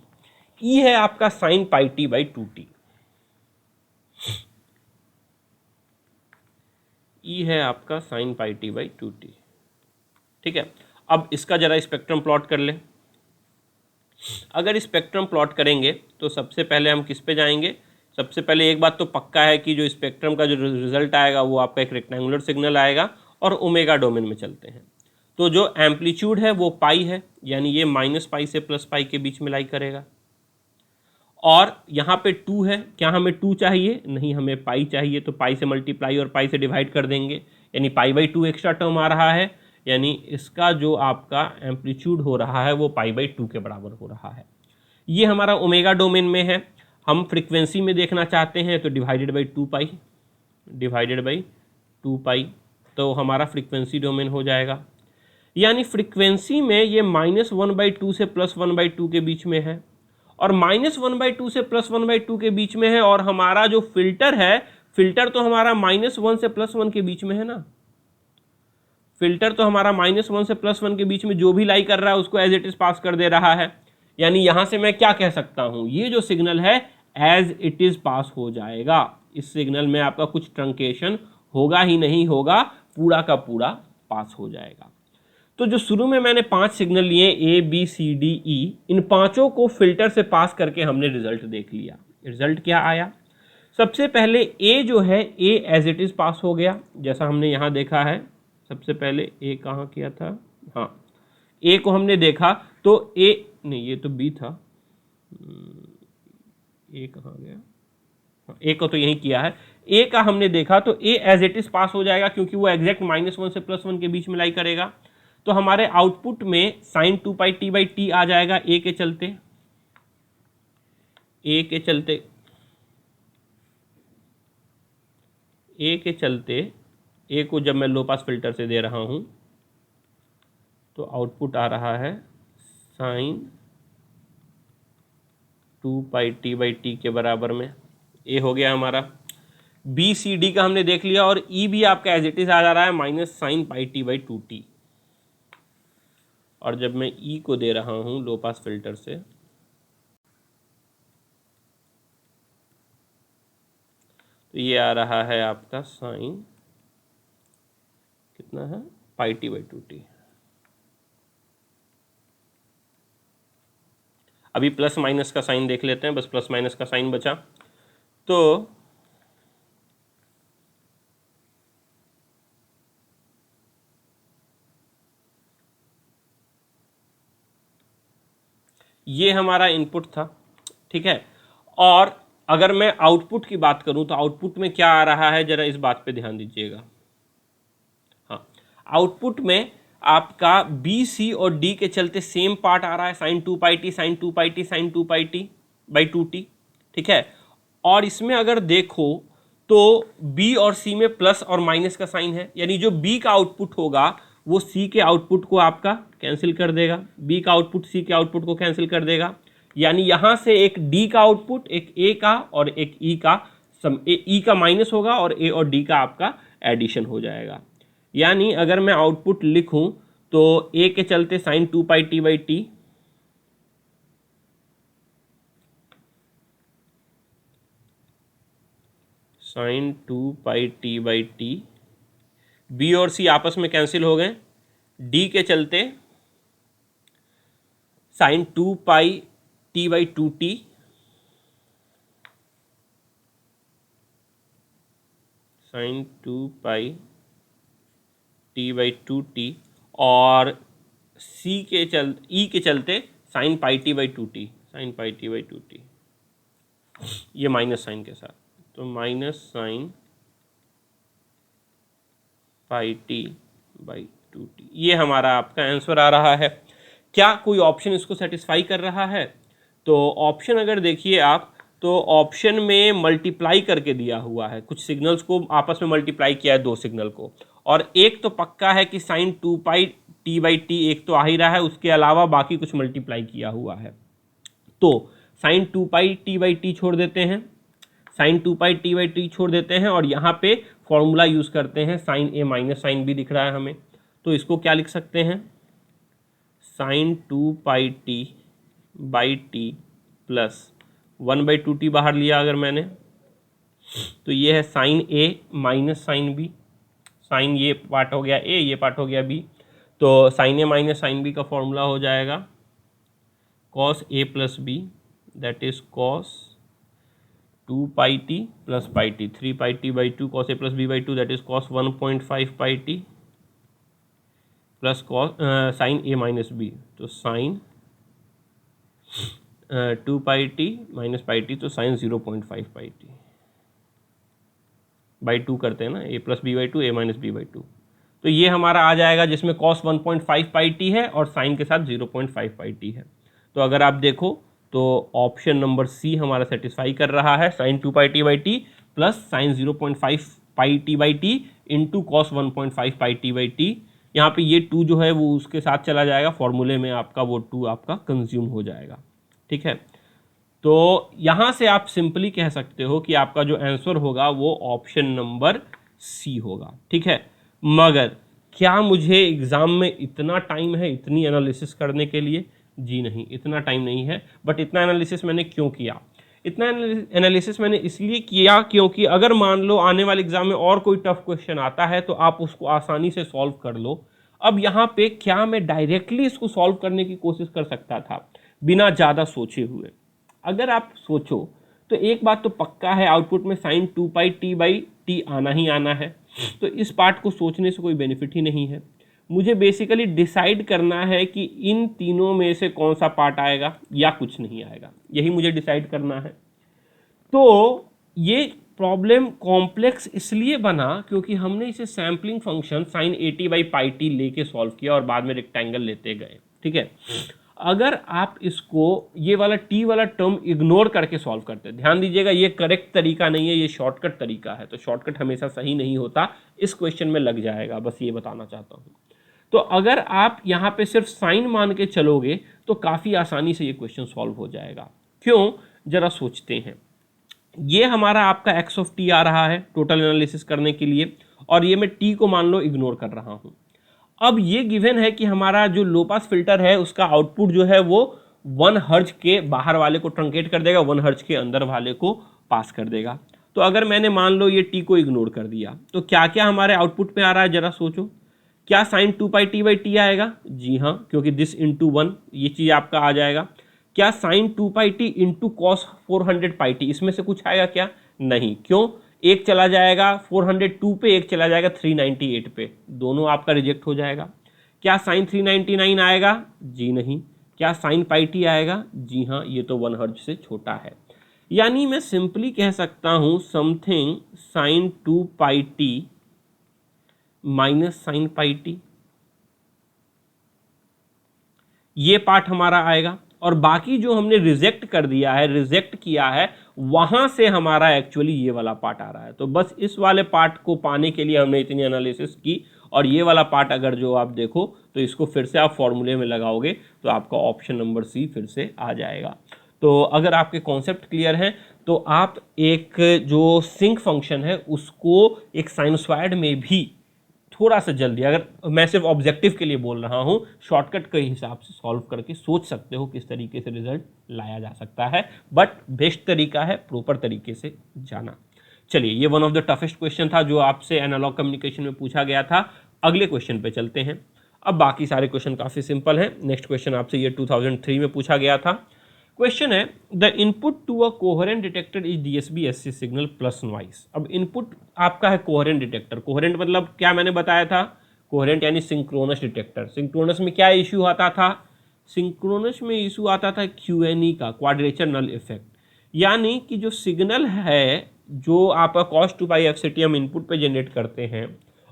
A: E है आपका sin πt/2t। E है आपका sin πt/2t। ठीक है, अब इसका जरा स्पेक्ट्रम प्लॉट कर ले। अगर स्पेक्ट्रम प्लॉट करेंगे तो सबसे पहले हम किस पे जाएंगे, सबसे पहले एक बात तो पक्का है कि जो स्पेक्ट्रम का जो रिजल्ट आएगा वो आपका एक रेक्टेंगुलर सिग्नल आएगा और ओमेगा डोमेन में चलते हैं। तो जो एम्पलीट्यूड है वो पाई है, यानी ये -π से +π के बीच में लाई करेगा। और यहाँ पे 2 है, क्या हमें 2 चाहिए, नहीं हमें पाई चाहिए, तो पाई से मल्टीप्लाई और पाई से डिवाइड कर देंगे, यानी π/2 एक्स्ट्रा टर्म आ रहा है, यानी इसका जो आपका एम्पलीट्यूड हो रहा है वो π/2 के बराबर हो रहा है। ये हमारा ओमेगा डोमेन में है। हम फ्रीक्वेंसी में देखना चाहते हैं तो डिवाइडेड बाई 2π, तो हमारा फ्रीक्वेंसी डोमेन हो जाएगा। यानी फ्रीक्वेंसी में ये -1/2 से +1/2 के बीच में है, और -1/2 से +1/2 के बीच में है, और हमारा जो फिल्टर है, फिल्टर तो हमारा -1 से +1 के बीच में है ना, फिल्टर तो हमारा -1 से +1 के बीच में जो भी लाई कर रहा है उसको एज इट इज पास कर दे रहा है। यानी यहां से मैं क्या कह सकता हूं, ये जो सिग्नल है एज इट इज पास हो जाएगा। इस सिग्नल में आपका कुछ ट्रंकेशन होगा ही नहीं होगा, पूरा का पूरा पास हो जाएगा। तो जो शुरू में मैंने 5 सिग्नल लिए A B C D E, इन पांचों को फिल्टर से पास करके हमने रिजल्ट देख लिया। रिजल्ट क्या आया, सबसे पहले A जो है A as it is pass हो गया, जैसा हमने यहाँ देखा है। सबसे पहले A कहाँ किया था, हाँ A को हमने देखा तो A नहीं, ये तो B था, A कहाँ गया, A को तो यही किया है। A का हमने देखा तो A as it is pass हो जाएगा, क्योंकि वो एग्जैक्ट -1 से +1 के बीच में लाई करेगा। तो हमारे आउटपुट में sin 2πt/t आ जाएगा A के चलते, A के चलते A को जब मैं लो पास फिल्टर से दे रहा हूं तो आउटपुट आ रहा है sin 2πt/t के बराबर में। A हो गया हमारा। B C D का हमने देख लिया, और E भी आपका एज इट इज आ जा रहा है -sin πt/2t। और जब मैं E को दे रहा हूं लो पास फिल्टर से तो ये आ रहा है आपका साइन कितना है πt/2t। अभी प्लस माइनस का साइन देख लेते हैं, बस प्लस माइनस का साइन बचा। तो ये हमारा इनपुट था, ठीक है। और अगर मैं आउटपुट की बात करूं तो आउटपुट में क्या आ रहा है, जरा इस बात पे ध्यान दीजिएगा। हाँ, आउटपुट में आपका B C और D के चलते सेम पार्ट आ रहा है, sin 2πt sin 2πt sin 2πt/2t, ठीक है। और इसमें अगर देखो तो B और C में प्लस और माइनस का साइन है, यानी जो B का आउटपुट होगा वो C के आउटपुट को आपका कैंसिल कर देगा, B का आउटपुट C के आउटपुट को कैंसिल कर देगा। यानी यहां से एक D का आउटपुट, एक A का और एक E का E का माइनस होगा और A और D का आपका एडिशन हो जाएगा। यानी अगर मैं आउटपुट लिखूं तो A के चलते sin 2πt/t sin 2πt/t, B और C आपस में कैंसिल हो गए, D के चलते sine 2 pi t by 2t, sine 2 pi t by 2t, और ई के चलते sine pi t by 2t, sine pi t by 2t, ये माइनस साइन के साथ, तो minus sine pi t by 2t, ये हमारा आपका आंसर आ रहा है। क्या कोई ऑप्शन इसको सेटिस्फाई कर रहा है? तो ऑप्शन अगर देखिए आप, तो ऑप्शन में मल्टीप्लाई करके दिया हुआ है, कुछ सिग्नल्स को आपस में मल्टीप्लाई किया है, दो सिग्नल को, और एक तो पक्का है कि sine 2 pi t by t एक तो आ ही रहा है, उसके अलावा बाकी कुछ मल्टीप्लाई किया हुआ है। तो sine 2 pi t by t छोड़ देते हैं, sine 2 pi t by t छोड़ देते हैं, और यहाँ पे फॉर्मूला यूज़ करते हैं, sign a minus sine B दिख रहा है हमें, तो इसको क्या लिख सकते हैं, sine 2 pi t by t plus 1/2t बाहर लिया अगर मैंने, तो ये है sine a minus sine b, sine ये पार्ट हो गया ए, ये पार्ट हो गया बी, तो sine a minus sine b का फॉर्मूला हो जाएगा cos a plus b, that is cos 2 pi t plus pi t, 3 pi t by 2 cos a plus b by 2, that is cos 1.5 pi t plus cos sine a minus b, तो sine 2 pi t minus pi t, तो sine 0.5 pi t by 2 करते हैं ना, a plus b by 2, a minus b by 2, तो ये हमारा आ जाएगा जिसमें कॉस 1.5 पाई टी है और साइन के साथ 0.5 पाई टी है। तो अगर आप देखो तो ऑप्शन नंबर सी हमारा सेटिस्फाई कर रहा है, sine 2 pi t by t plus sine 0.5 pi t by t into cos 1.5 pi t by t. यहाँ पे ये 2 जो है वो उसके साथ चला जाएगा, फॉर्मूले में आपका वो 2 आपका कंज्यूम हो जाएगा, ठीक है। तो यहाँ से आप सिंपली कह सकते हो कि आपका जो आंसर होगा वो ऑप्शन नंबर सी होगा, ठीक है। मगर क्या मुझे एग्ज़ाम में इतना टाइम है इतनी एनालिसिस करने के लिए? जी नहीं, इतना टाइम नहीं है। बट इतना एनालिसिस मैंने क्यों किया? इतना एनालिसिस मैंने इसलिए किया क्योंकि अगर मान लो आने वाले एग्जाम में और कोई टफ क्वेश्चन आता है तो आप उसको आसानी से सॉल्व कर लो। अब यहाँ पे क्या मैं डायरेक्टली इसको सॉल्व करने की कोशिश कर सकता था बिना ज़्यादा सोचे हुए? अगर आप सोचो तो एक बात तो पक्का है, आउटपुट में sine 2 pi t by t आना ही आना है, तो इस पार्ट को सोचने से कोई बेनिफिट ही नहीं है। मुझे बेसिकली डिसाइड करना है कि इन तीनों में से कौन सा पार्ट आएगा या कुछ नहीं आएगा, यही मुझे डिसाइड करना है। तो ये प्रॉब्लम कॉम्प्लेक्स इसलिए बना क्योंकि हमने इसे sampling function sine 80 by pi T लेके सॉल्व किया और बाद में रेक्टेंगल लेते गए, ठीक है। अगर आप इसको ये वाला टी वाला टर्म इग्नोर करके सॉल्व करते, ध्यान दीजिएगा ये करेक्ट तरीका नहीं है, ये शॉर्टकट तरीका है, तो शॉर्टकट हमेशा सही नहीं होता, इस क्वेश्चन में लग जाएगा, बस ये बताना चाहता हूँ। तो अगर आप यहाँ पे सिर्फ साइन मान के चलोगे तो काफ़ी आसानी से ये क्वेश्चन सॉल्व हो जाएगा। क्यों, जरा सोचते हैं। ये हमारा आपका एक्स ऑफ टी आ रहा है टोटल एनालिसिस करने के लिए, और ये मैं टी को मान लो इग्नोर कर रहा हूँ। अब ये गिवन है कि हमारा जो लो पास फिल्टर है उसका आउटपुट जो है वो 1 हर्ज के बाहर वाले को ट्रंकेट कर देगा, 1 हर्ज के अंदर वाले को पास कर देगा। तो अगर मैंने मान लो ये टी को इग्नोर कर दिया तो क्या क्या हमारे आउटपुट में आ रहा है, जरा सोचो। क्या sine 2 pi t by t आएगा? जी हाँ, क्योंकि दिस इंटू 1 ये चीज़ आपका आ जाएगा। क्या sine 2 pi T into cos 400 pi T, इसमें से कुछ आएगा क्या? नहीं। क्यों? एक चला जाएगा 402 पे, एक चला जाएगा 398 पे, दोनों आपका रिजेक्ट हो जाएगा। क्या साइन 399 आएगा? जी नहीं। क्या साइन पाई टी आएगा? जी हाँ, ये तो 1 हर्ज से छोटा है। यानी मैं सिंपली कह सकता हूँ something sine 2 pi t minus sine pi t, ये पार्ट हमारा आएगा, और बाकी जो हमने रिजेक्ट कर दिया है, रिजेक्ट किया है, वहां से हमारा एक्चुअली ये वाला पार्ट आ रहा है। तो बस इस वाले पार्ट को पाने के लिए हमने इतनी एनालिसिस की, और ये वाला पार्ट अगर जो आप देखो तो इसको फिर से आप फॉर्मूले में लगाओगे तो आपका ऑप्शन नंबर सी फिर से आ जाएगा। तो अगर आपके कॉन्सेप्ट क्लियर हैं तो आप एक जो सिंक फंक्शन है उसको एक साइनसॉइड में भी थोड़ा सा जल्दी, अगर मैं सिर्फ ऑब्जेक्टिव के लिए बोल रहा हूँ, शॉर्टकट के हिसाब से सॉल्व करके सोच सकते हो किस तरीके से रिजल्ट लाया जा सकता है। बट बेस्ट तरीका है प्रॉपर तरीके से जाना। चलिए, ये one of the toughest question था जो आपसे एनालॉग कम्युनिकेशन में पूछा गया था। अगले क्वेश्चन पे चलते हैं। अब बाकी सारे क्वेश्चन काफ़ी सिंपल हैं। नेक्स्ट क्वेश्चन आपसे ये 2003 में पूछा गया था। क्वेश्चन है the input to a coherent detector is DSB-SC signal plus noise. अब इनपुट आपका है कोहेरेंट डिटेक्टर। कोहेरेंट मतलब क्या मैंने बताया था, कोहेरेंट यानी सिंक्रोनस डिटेक्टर। सिंक्रोनस में क्या इशू आता था, सिंक्रोनस में इशू आता था QNE का, क्वाड्रेचर नल इफेक्ट, यानी कि जो सिग्नल है जो आपका cos 2π f हम इनपुट पे जनरेट करते हैं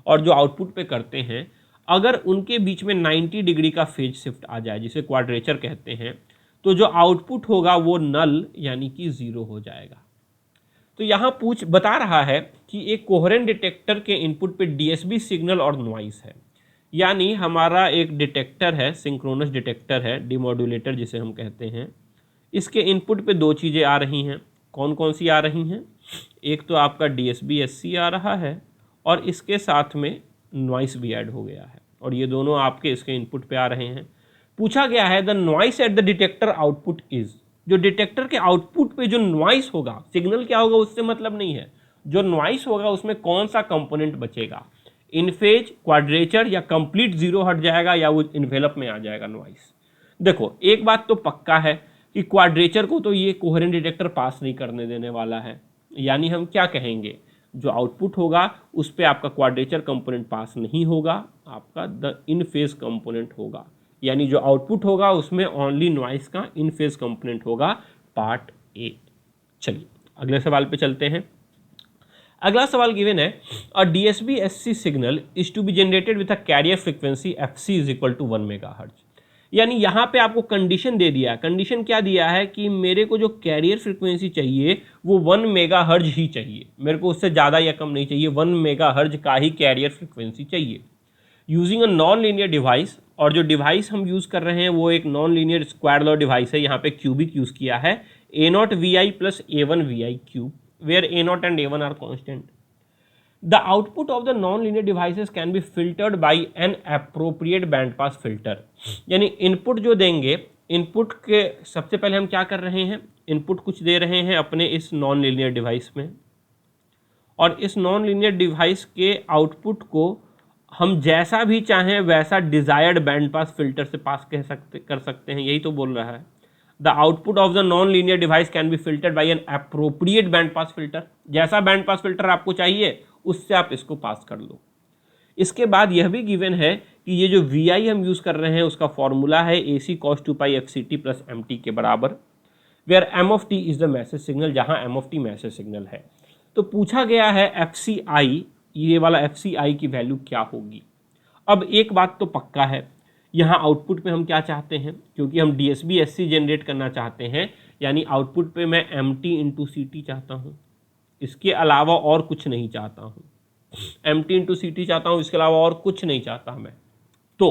A: और जो आउटपुट पे करते हैं, अगर उनके बीच में 90 डिग्री का फेज शिफ्ट आ जाए जिसे क्वाड्रेचर कहते हैं, तो जो आउटपुट होगा वो नल यानी कि जीरो हो जाएगा। तो यहाँ बता रहा है कि एक कोहेरेंट डिटेक्टर के इनपुट पे DSB सिग्नल और नॉइस है, यानी हमारा एक डिटेक्टर है, सिंक्रोनस डिटेक्टर है, डिमोडुलेटर जिसे हम कहते हैं। इसके इनपुट पे दो चीज़ें आ रही हैं। कौन कौन सी आ रही हैं, एक तो आपका DSB-SC आ रहा है और इसके साथ में नॉइस भी ऐड हो गया है, और ये दोनों आपके इसके इनपुट पे आ रहे हैं। पूछा गया है the noise at the detector output is, जो डिटेक्टर के आउटपुट पे जो नॉइस होगा, सिग्नल क्या होगा उससे मतलब नहीं है, जो नॉइस होगा उसमें कौन सा कंपोनेंट बचेगा, इन फेज, क्वाड्रेचर या कंप्लीट जीरो हट जाएगा या वो इन्वेलप में आ जाएगा नॉइस। देखो एक बात तो पक्का है कि क्वाड्रेचर को तो ये कोहेरेंट डिटेक्टर पास नहीं करने देने वाला है, यानी हम क्या कहेंगे, जो आउटपुट होगा उस पर आपका क्वाड्रेचर कंपोनेंट पास नहीं होगा, आपका द इन फेज कंपोनेंट होगा, यानी जो आउटपुट होगा उसमें ओनली नॉइस का इन फेज कंपोनेंट होगा, पार्ट ए। चलिए अगले सवाल पे चलते हैं। अगला सवाल गिवन है a DSB-SC signal is to be generated with a carrier frequency FC is equal to 1 megahertz. यानी यहाँ पे आपको कंडीशन दे दिया है। कंडीशन क्या दिया है कि मेरे को जो कैरियर फ्रीक्वेंसी चाहिए वो 1 मेगाहर्ट्ज ही चाहिए, मेरे को उससे ज़्यादा या कम नहीं चाहिए, 1 मेगाहर्ट्ज का ही कैरियर फ्रीक्वेंसी चाहिए। Using a non linear device, और जो डिवाइस हम यूज़ कर रहे हैं वो एक non linear square law device है, यहाँ पे क्यूबिक यूज़ किया है, A0 VI plus A1 VI cube, where A0 and A1 are constant. The output of the non-linear devices can be filtered by an appropriate band pass filter. यानी input जो देंगे, input के सबसे पहले हम क्या कर रहे हैं, इनपुट कुछ दे रहे हैं अपने इस नॉन लीनियर डिवाइस में, और इस नॉन लीनियर डिवाइस के आउटपुट को हम जैसा भी चाहें वैसा डिजायर्ड बैंड पास फिल्टर से पास कर सकते हैं, यही तो बोल रहा है। The output of the non linear device can be filtered by an appropriate band pass filter, जैसा बैंड पास फिल्टर आपको चाहिए उससे आप इसको पास कर लो। इसके बाद यह भी गिवन है कि ये जो VI हम यूज़ कर रहे हैं उसका फॉर्मूला है AC cos 2π FCT plus MT के बराबर, where M of T is the message signal, जहाँ M of T message signal है। तो पूछा गया है FCI, ये वाला FCI की वैल्यू क्या होगी। अब एक बात तो पक्का है, यहाँ आउटपुट पे हम क्या चाहते हैं, क्योंकि हम DSB-SC जनरेट करना चाहते हैं, यानी आउटपुट पे मैं MT इंटू CT चाहता हूँ, इसके अलावा और कुछ नहीं चाहता हूँ। MT इंटू CT चाहता हूँ, इसके अलावा और कुछ नहीं चाहता मैं। तो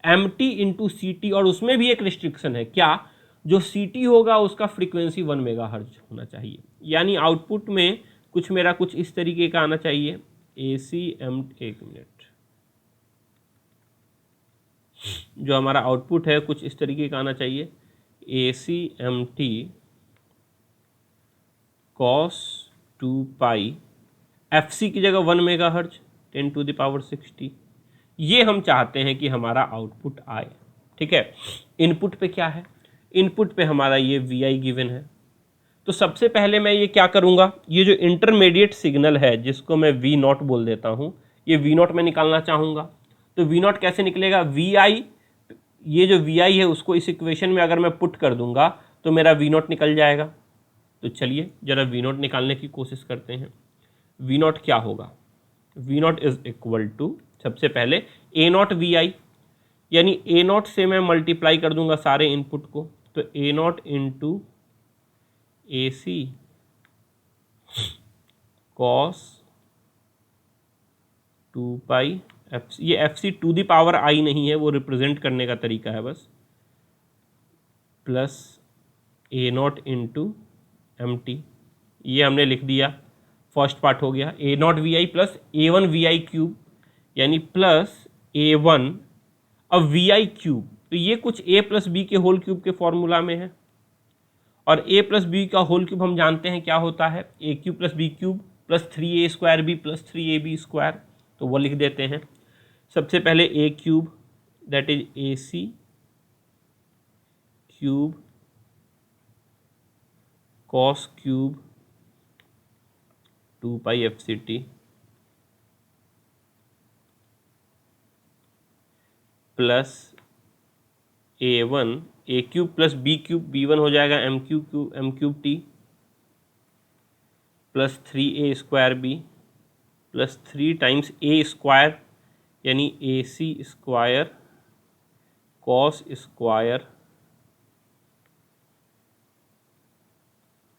A: MT इंटू CT, और उसमें भी एक रिस्ट्रिक्शन है, क्या, जो CT होगा उसका फ्रीक्वेंसी 1 मेगाहर्ट्ज होना चाहिए, यानी आउटपुट में कुछ मेरा कुछ इस तरीके का आना चाहिए, एक मिनट, जो हमारा आउटपुट है कुछ इस तरीके का आना चाहिए, ACMT cos 2π FC की जगह 1 मेगाहर्ट्ज 10⁻60, ये हम चाहते हैं कि हमारा आउटपुट आए। ठीक है, इनपुट पे क्या है, इनपुट पे हमारा ये VI गिवन है। तो सबसे पहले मैं ये क्या करूँगा, ये जो इंटरमीडिएट सिग्नल है जिसको मैं V0 बोल देता हूँ, ये V0 मैं निकालना चाहूँगा। तो V0 कैसे निकलेगा, VI, ये जो VI है उसको इस इक्वेशन में अगर मैं पुट कर दूंगा तो मेरा V0 निकल जाएगा। तो चलिए जरा V0 निकालने की कोशिश करते हैं। V0 क्या होगा, V0 इज इक्वल टू, सबसे पहले A0 VI, यानी A0 से मैं मल्टीप्लाई कर दूंगा सारे इनपुट को, तो A0 into AC cos 2π FC, ये FC टू दी पावर आई नहीं है, वो रिप्रेजेंट करने का तरीका है बस, प्लस A0 इंटू MT, ये हमने लिख दिया, फर्स्ट पार्ट हो गया। A0 VI plus A1 VI cube, यानी प्लस A1 अब VI क्यूब, तो ये कुछ A प्लस B के होल क्यूब के फॉर्मूला में है, और A प्लस बी का होल क्यूब हम जानते हैं क्या होता है, A cube plus B cube plus 3A square B plus 3AB square, तो वो लिख देते हैं। सबसे पहले A cube, that is AC cube cos cube 2 pi FCT plus A1 A cube plus B cube B1 हो जाएगा M cube T plus 3A square B plus 3 times A square यानी AC स्क्वायर कॉस स्क्वायर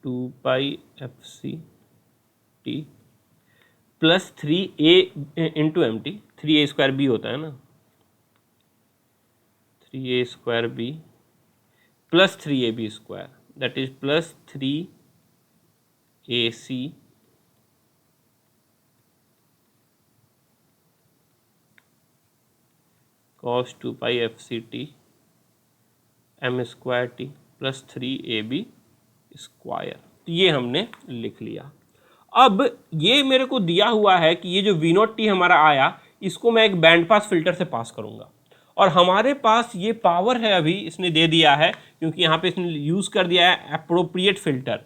A: 2 पाई FCT plus 3A into MT 3A square B होता है ना 3A square B plus 3AB square that is plus 3AC cos 2 pi FCT M square T plus 3AB square. तो ये हमने लिख लिया। अब ये मेरे को दिया हुआ है कि ये जो V0T हमारा आया इसको मैं एक बैंड पास फिल्टर से पास करूंगा और हमारे पास ये पावर है अभी इसने दे दिया है क्योंकि यहाँ पे इसने यूज़ कर दिया है एप्रोप्रिएट फिल्टर।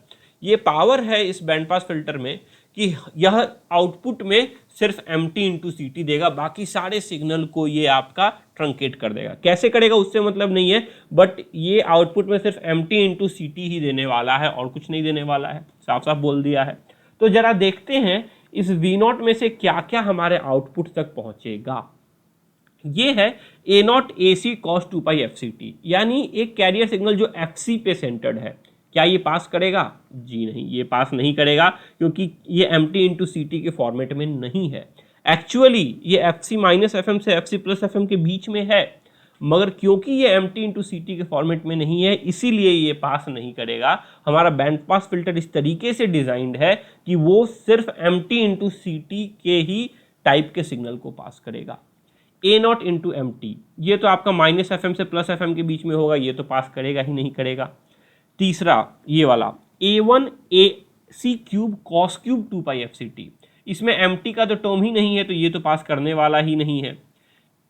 A: ये पावर है इस बैंड पास फिल्टर में कि यह आउटपुट में सिर्फ MT इंटू CT देगा, बाकी सारे सिग्नल को ये आपका ट्रंकेट कर देगा। कैसे करेगा उससे मतलब नहीं है, बट ये आउटपुट में सिर्फ MT इंटू CT ही देने वाला है और कुछ नहीं देने वाला है, साफ साफ बोल दिया है। तो जरा देखते हैं इस V0 में से क्या क्या हमारे आउटपुट तक पहुंचेगा। ये है A0 AC cos 2 पाई FCT, यानी एक कैरियर सिग्नल जो FC पे सेंटर्ड है। क्या ये पास करेगा? जी नहीं, ये पास नहीं करेगा क्योंकि ये MT इंटू CT के फॉर्मेट में नहीं है। एक्चुअली ये FC माइनस FM से FC प्लस FM के बीच में है, मगर क्योंकि ये MT इंटू CT के फॉर्मेट में नहीं है इसीलिए ये पास नहीं करेगा। हमारा बैंड पास फिल्टर इस तरीके से डिजाइंड है कि वो सिर्फ MT इंटू CT के ही टाइप के सिग्नल को पास करेगा। A0 इंटू MT ये तो आपका माइनस FM से प्लस FM के बीच में होगा, ये तो पास करेगा ही नहीं करेगा। तीसरा ये वाला A1 AC cube cos cube 2 पाई FCT, इसमें MT का तो टर्म ही नहीं है तो ये तो पास करने वाला ही नहीं है।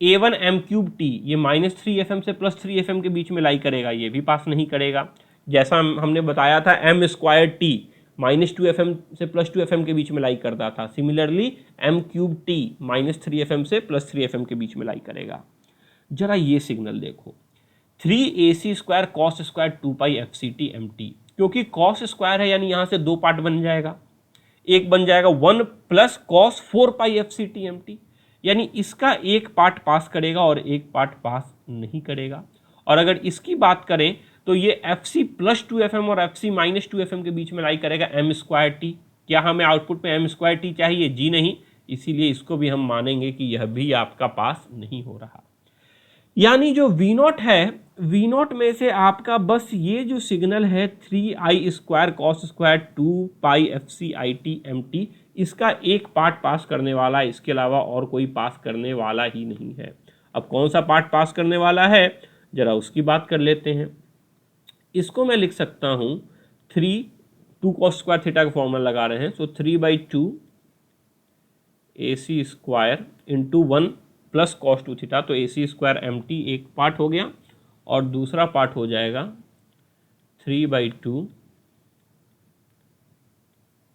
A: A1 M क्यूब T ये माइनस 3FM से प्लस 3FM के बीच में लाई करेगा, ये भी पास नहीं करेगा। जैसा हमने बताया था M square T minus 2FM से प्लस 2FM के बीच में लाई करता था, similarly M cube T minus 3FM से प्लस 3FM के बीच में लाई करेगा। जरा ये सिग्नल देखो 3AC स्क्वायर कॉस स्क्वायर 2 पाई FCT MT, क्योंकि कॉस स्क्वायर है यानी यहाँ से दो पार्ट बन जाएगा, एक बन जाएगा 1 प्लस कॉस 4 पाई FCT MT, यानी इसका एक पार्ट पास करेगा और एक पार्ट पास नहीं करेगा। और अगर इसकी बात करें तो ये FC प्लस 2FM और FC माइनस 2FM के बीच में लाई करेगा M स्क्वायर T। क्या हमें आउटपुट में M स्क्वायर T चाहिए? जी नहीं, इसीलिए इसको भी हम मानेंगे कि यह भी आपका पास नहीं हो रहा। यानी जो V0 है, V0 में से आपका बस ये जो सिग्नल है 3I स्क्वायर कॉस स्क्वायर 2 पाई FCIT MT, इसका एक पार्ट पास करने वाला है, इसके अलावा और कोई पास करने वाला ही नहीं है। अब कौन सा पार्ट पास करने वाला है जरा उसकी बात कर लेते हैं। इसको मैं लिख सकता हूँ 2 कॉस स्क्वायर थीटा का फॉर्मूला लगा रहे हैं, सो 3/2 AC square into 1 plus cos 2 theta, तो AC स्क्वायर MT एक पार्ट हो गया और दूसरा पार्ट हो जाएगा 3/2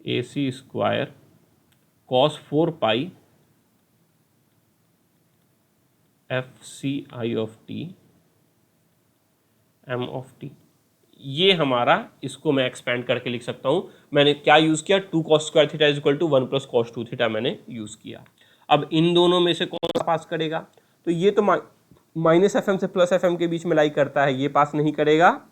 A: AC square cos 4 pi FCI of T M of T। ये हमारा, इसको मैं एक्सपेंड करके लिख सकता हूँ। मैंने क्या यूज़ किया? 2 cos square theta is equal to 1 plus cos 2 theta मैंने यूज़ किया। अब इन दोनों में से कौन सा पास करेगा? तो ये तो माइनस FM से प्लस FM के बीच में लाई करता है, ये पास नहीं करेगा,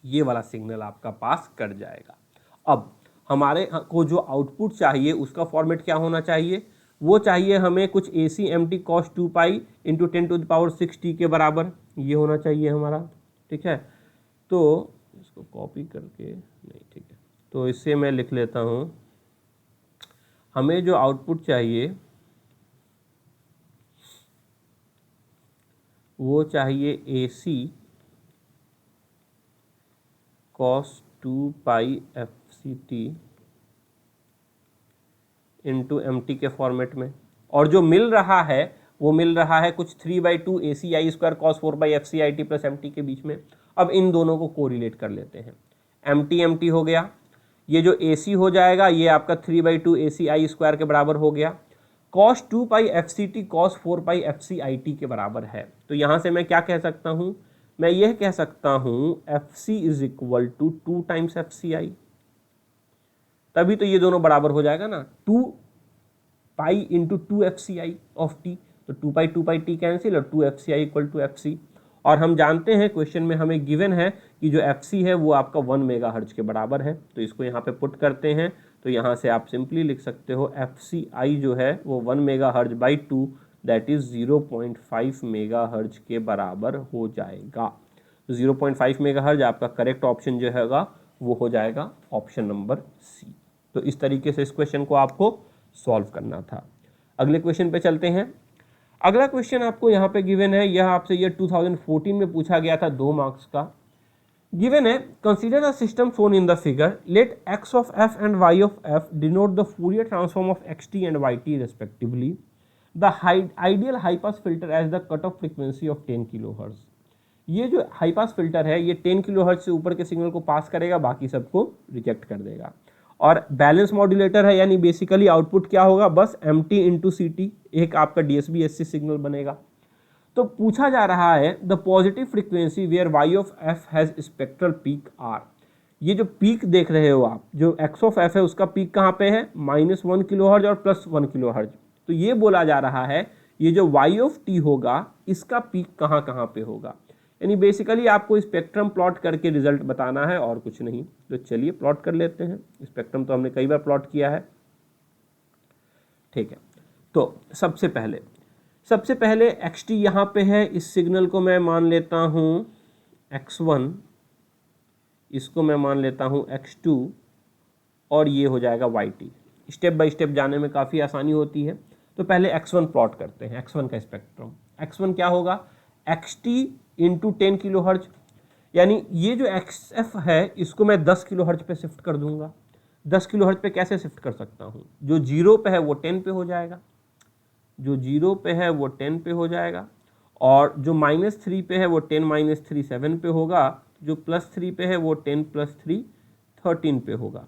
A: ये वाला सिग्नल आपका पास कर जाएगा। अब हमारे को जो आउटपुट चाहिए उसका फॉर्मेट क्या होना चाहिए? वो चाहिए हमें कुछ AC MT cos 2 pi into 10⁻⁶t के बराबर, ये होना चाहिए हमारा। ठीक है, तो इसको कॉपी करके नहीं, ठीक है, तो इससे मैं लिख लेता हूँ, हमें जो आउटपुट चाहिए वो चाहिए AC cos 2 पाई FCT इंटू MT के फॉर्मेट में, और जो मिल रहा है वो मिल रहा है कुछ 3/2 ACI square cos 4/FCIT plus MT के बीच में। अब इन दोनों को कोरिलेट कर लेते हैं। MT MT हो गया, ये जो AC हो जाएगा ये आपका 3/2 ACI स्क्वायर के बराबर हो गया। cos 2πFCT cos 4πFCIT के बराबर है। तो यहाँ से मैं क्या कह सकता हूँ, मैं यह कह सकता हूँ FC is equal to 2 times FCI। तभी तो ये दोनों बराबर हो जाएगा ना, 2 pi into 2FCI of T. तो 2 पाई टी कैंसिल और 2FCI इक्वल टू FC। और हम जानते हैं क्वेश्चन में हमें गिवन है कि जो FC है वो आपका 1 मेगाहर्ट्ज के बराबर है। तो इसको यहाँ पे पुट करते हैं, तो यहाँ से आप सिंपली लिख सकते हो FCI जो है वो 1 megahertz by 2 that is 0.5 megahertz के बराबर हो जाएगा। तो 0.5 मेगाहर्ट्ज आपका करेक्ट ऑप्शन जो हैगा वो हो जाएगा ऑप्शन नंबर सी। तो इस तरीके से इस क्वेश्चन को आपको सॉल्व करना था। अगले क्वेश्चन पे चलते हैं। अगला क्वेश्चन आपको यहाँ पे गिवन है, यह आपसे ये 2014 में पूछा गया था, 2 मार्क्स का। गिवन है consider a system shown in the figure, let x of f and y of f denote the Fourier transform of xt and yt respectively, the ideal high pass filter as the cut off frequency of 10 kilohertz. ये जो high pass filter है ये 10 kilohertz से ऊपर के signal को पास करेगा, बाकी सबको रिजेक्ट कर देगा। और बैलेंस मॉड्यूलेटर है, यानी बेसिकली आउटपुट क्या होगा, बस MT इंटू CT, एक आपका DSB SC सिग्नल बनेगा। तो पूछा जा रहा है the positive frequency where y of f has spectral peak r। ये जो पीक देख रहे हो आप, जो x ऑफ f है उसका पीक कहाँ पे है, -1 किलोहर्ट्ज और +1 किलोहर्ट्ज। तो ये बोला जा रहा है ये जो y ऑफ t होगा इसका पीक कहाँ कहाँ पे होगा, यानी बेसिकली आपको स्पेक्ट्रम प्लॉट करके रिजल्ट बताना है और कुछ नहीं। तो चलिए प्लॉट कर लेते हैं। स्पेक्ट्रम तो हमने कई बार प्लॉट किया है, ठीक है। तो सबसे पहले xt यहाँ पे है, इस सिग्नल को मैं मान लेता हूँ x1, इसको मैं मान लेता हूँ x2 और ये हो जाएगा yt। स्टेप बाय स्टेप जाने में काफ़ी आसानी होती है। तो पहले x1 प्लॉट करते हैं, x1 का स्पेक्ट्रम। x1 क्या होगा, xt इंटू 10 किलोहर्ट्ज, यानी ये जो xf है इसको मैं 10 किलोहर्ट्ज पे शिफ्ट कर दूंगा। 10 किलोहर्ट्ज पे कैसे शिफ्ट कर सकता हूँ, जो 0 पे है वो 10 पे हो जाएगा, जो 0 पे है वो 10 पे हो जाएगा, और जो -3 पे है वो 10 - 3 7 पे होगा, जो +3 पे है वो 10 + 3 13 पे होगा।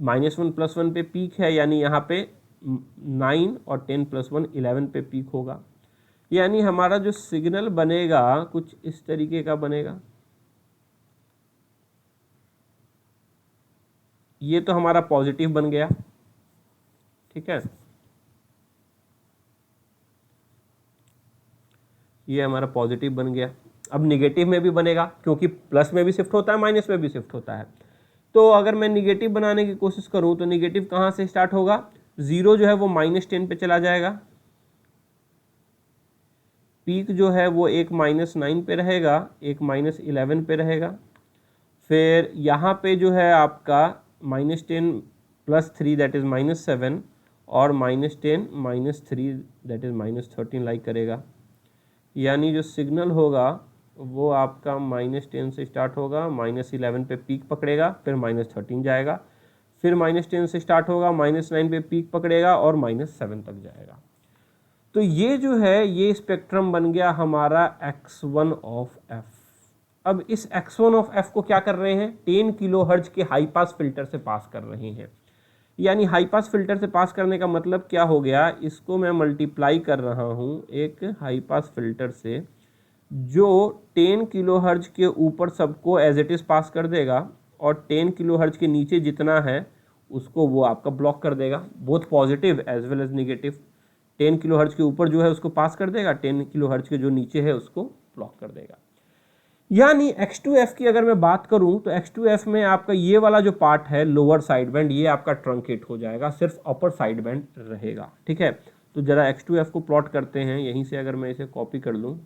A: -1 + 1 पे पीक है, यानी यहाँ पे 9 और 10 + 1 11 पे पीक होगा। यानी हमारा जो सिग्नल बनेगा कुछ इस तरीके का बनेगा। ये तो हमारा पॉजिटिव बन गया, ठीक है, ये हमारा पॉजिटिव बन गया। अब निगेटिव में भी बनेगा, क्योंकि प्लस में भी शिफ्ट होता है, माइनस में भी शिफ्ट होता है। तो अगर मैं निगेटिव बनाने की कोशिश करूं तो निगेटिव कहाँ से स्टार्ट होगा, 0 जो है वो -10 पे चला जाएगा, पीक जो है वो एक -9 पे रहेगा, एक -11 पे रहेगा। फिर यहाँ पे जो है आपका -10 + 3 दैट इज़ -7 और -10 - 3 दैट इज़ -13 लाइक करेगा। यानी जो सिग्नल होगा वो आपका -10 से स्टार्ट होगा, -11 पे पीक पकड़ेगा, फिर -13 जाएगा, फिर -10 से स्टार्ट होगा, -9 पे पीक पकड़ेगा और -7 तक जाएगा। तो ये जो है ये स्पेक्ट्रम बन गया हमारा x1 ऑफ f। अब इस x1 ऑफ f को क्या कर रहे हैं, 10 किलोहर्ट्ज के हाई पास फिल्टर से पास कर रहे हैं। यानी हाई पास फिल्टर से पास करने का मतलब क्या हो गया, इसको मैं मल्टीप्लाई कर रहा हूँ एक हाई पास फिल्टर से जो 10 किलोहर्ट्ज के ऊपर सबको एज इट इज़ पास कर देगा और 10 किलोहर्ट्ज के नीचे जितना है उसको वो आपका ब्लॉक कर देगा, both positive as well as negative. 10 kilohertz के ऊपर जो है उसको पास कर देगा, 10 किलोहर्ट्ज के जो नीचे है उसको ब्लॉक कर देगा। यानी x2f की अगर मैं बात करूं तो x2f में आपका ये वाला जो पार्ट है लोअर साइड बैंड ये आपका ट्रंकेट हो जाएगा, सिर्फ अपर साइड बैंड रहेगा, ठीक है। तो जरा x2f को प्लॉट करते हैं, यहीं से अगर मैं इसे कॉपी कर लूं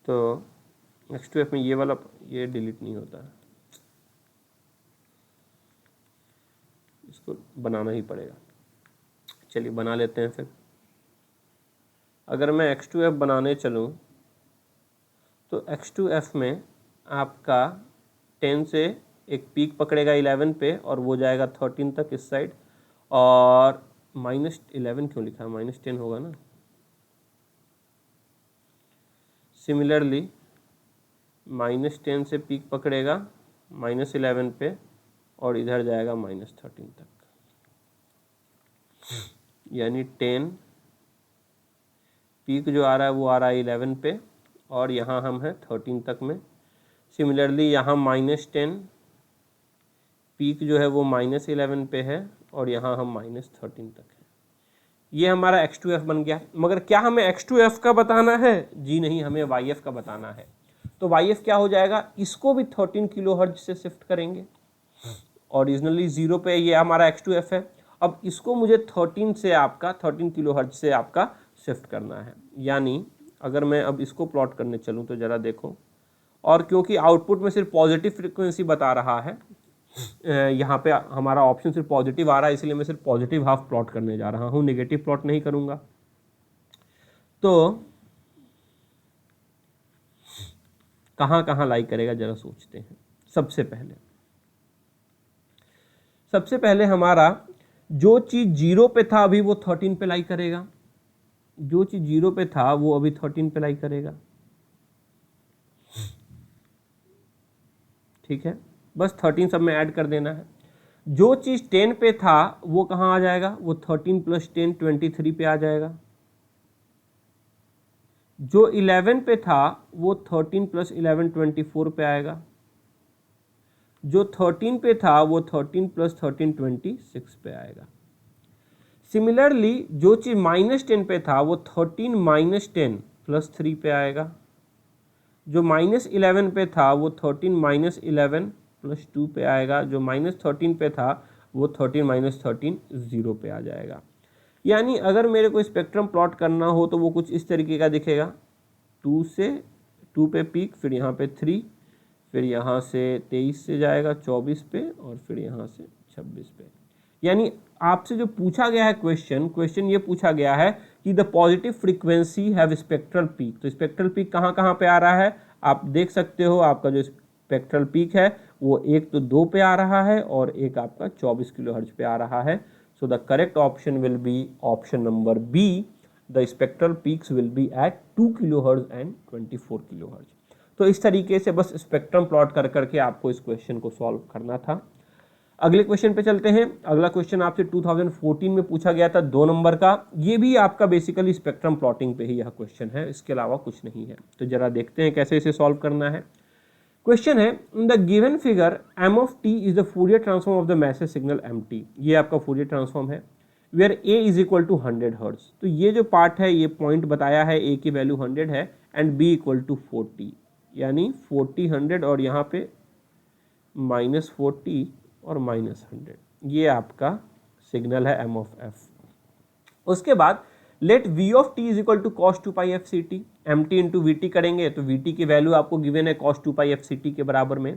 A: तो x2f में ये वाला ये डिलीट नहीं होता है, इसको बनाना ही पड़ेगा। चलिए बना लेते हैं फिर। अगर मैं x2f बनाने चलूँ तो x2f में आपका 10 से एक पीक पकड़ेगा 11 पे और वो जाएगा 13 तक इस साइड, और -11 क्यों लिखा है, -10 होगा ना। सिमिलरली -10 से पीक पकड़ेगा -11 पे और इधर जाएगा -13 तक, यानी 10 पीक जो आ रहा है वो आ रहा है 11 पे और यहाँ हम हैं 13 तक में। सिमिलरली यहाँ -10 पीक जो है वो -11 पे है और यहाँ हम -13 तक है। ये हमारा x2f बन गया। मगर क्या हमें x2f का बताना है? जी नहीं, हमें yf का बताना है। तो yf क्या हो जाएगा, इसको भी 13 किलोहर्ट्ज से शिफ्ट करेंगे। ओरिजिनली 0 पे ये हमारा x2f है, अब इसको मुझे 13 किलोहर्ट्ज से आपका शिफ्ट करना है। यानी अगर मैं अब इसको प्लॉट करने चलूँ तो ज़रा देखो, और क्योंकि आउटपुट में सिर्फ पॉजिटिव फ्रीक्वेंसी बता रहा है, यहाँ पे हमारा ऑप्शन सिर्फ पॉजिटिव आ रहा है, इसलिए मैं सिर्फ पॉजिटिव हाफ प्लॉट करने जा रहा हूँ, नेगेटिव प्लॉट नहीं करूँगा। तो कहाँ कहाँ लाई करेगा जरा सोचते हैं। सबसे पहले हमारा जो चीज़ 0 पे था अभी वो 13 पे लाई करेगा, जो चीज़ 0 पे था वो अभी 13 पे लाई करेगा। ठीक है, बस 13 सब में ऐड कर देना है। जो चीज़ 10 पे था वो कहाँ आ जाएगा, वो 13 + 10 23 पे आ जाएगा। जो 11 पे था वो 13 + 11 24 पे आएगा। जो 13 पे था वो 13 + 13 26 पे आएगा। सिमिलरली जो चीज़ -10 पे था वो 13 - 10 + 3 पे आएगा। जो -11 पे था वो 13 - 11 + 2 पे आएगा। जो -13 पे था वो 13 - 13 0 पे आ जाएगा। यानी अगर मेरे को स्पेक्ट्रम प्लॉट करना हो तो वो कुछ इस तरीके का दिखेगा। 2 पे पीक, फिर यहाँ पे 3, फिर यहाँ से 23 से जाएगा 24 पे और फिर यहाँ से 26 पे। यानी आपसे जो पूछा गया है क्वेश्चन ये पूछा गया है कि the positive frequency have spectral peak. तो स्पेक्ट्रल पीक कहाँ कहाँ पे आ रहा है आप देख सकते हो। आपका जो स्पेक्ट्रल पीक है वो एक तो 2 पे आ रहा है और एक आपका 24 किलोहर्ट्ज पे आ रहा है। So the correct option will be option number B, the spectral peaks will be at 2 kilohertz and 24 kilohertz. तो इस तरीके से बस स्पेक्ट्रम प्लॉट कर करके आपको इस क्वेश्चन को सॉल्व करना था। अगले क्वेश्चन पे चलते हैं। अगला क्वेश्चन आपसे 2014 में पूछा गया था 2 नंबर का। ये भी आपका बेसिकली स्पेक्ट्रम प्लॉटिंग पे ही यह क्वेश्चन है, इसके अलावा कुछ नहीं है। तो जरा देखते हैं कैसे इसे सॉल्व करना है। क्वेश्चन है, in the given figure m of t is the Fourier transform of the message signal mt। ये आपका फूरियर ट्रांसफॉर्म है where a is equal to 100 hertz. तो ये जो पार्ट है ये पॉइंट बताया है a की वैल्यू 100 है एंड b इक्वल टू 40, यानी 40 100 और यहाँ पे -40 और -100, ये आपका सिग्नल है m of f। उसके बाद let v of t is equal to cos 2 pi f ct, mt into V T करेंगे तो वी टी की वैल्यू आपको गिवन है cos 2 pi f ct के बराबर में,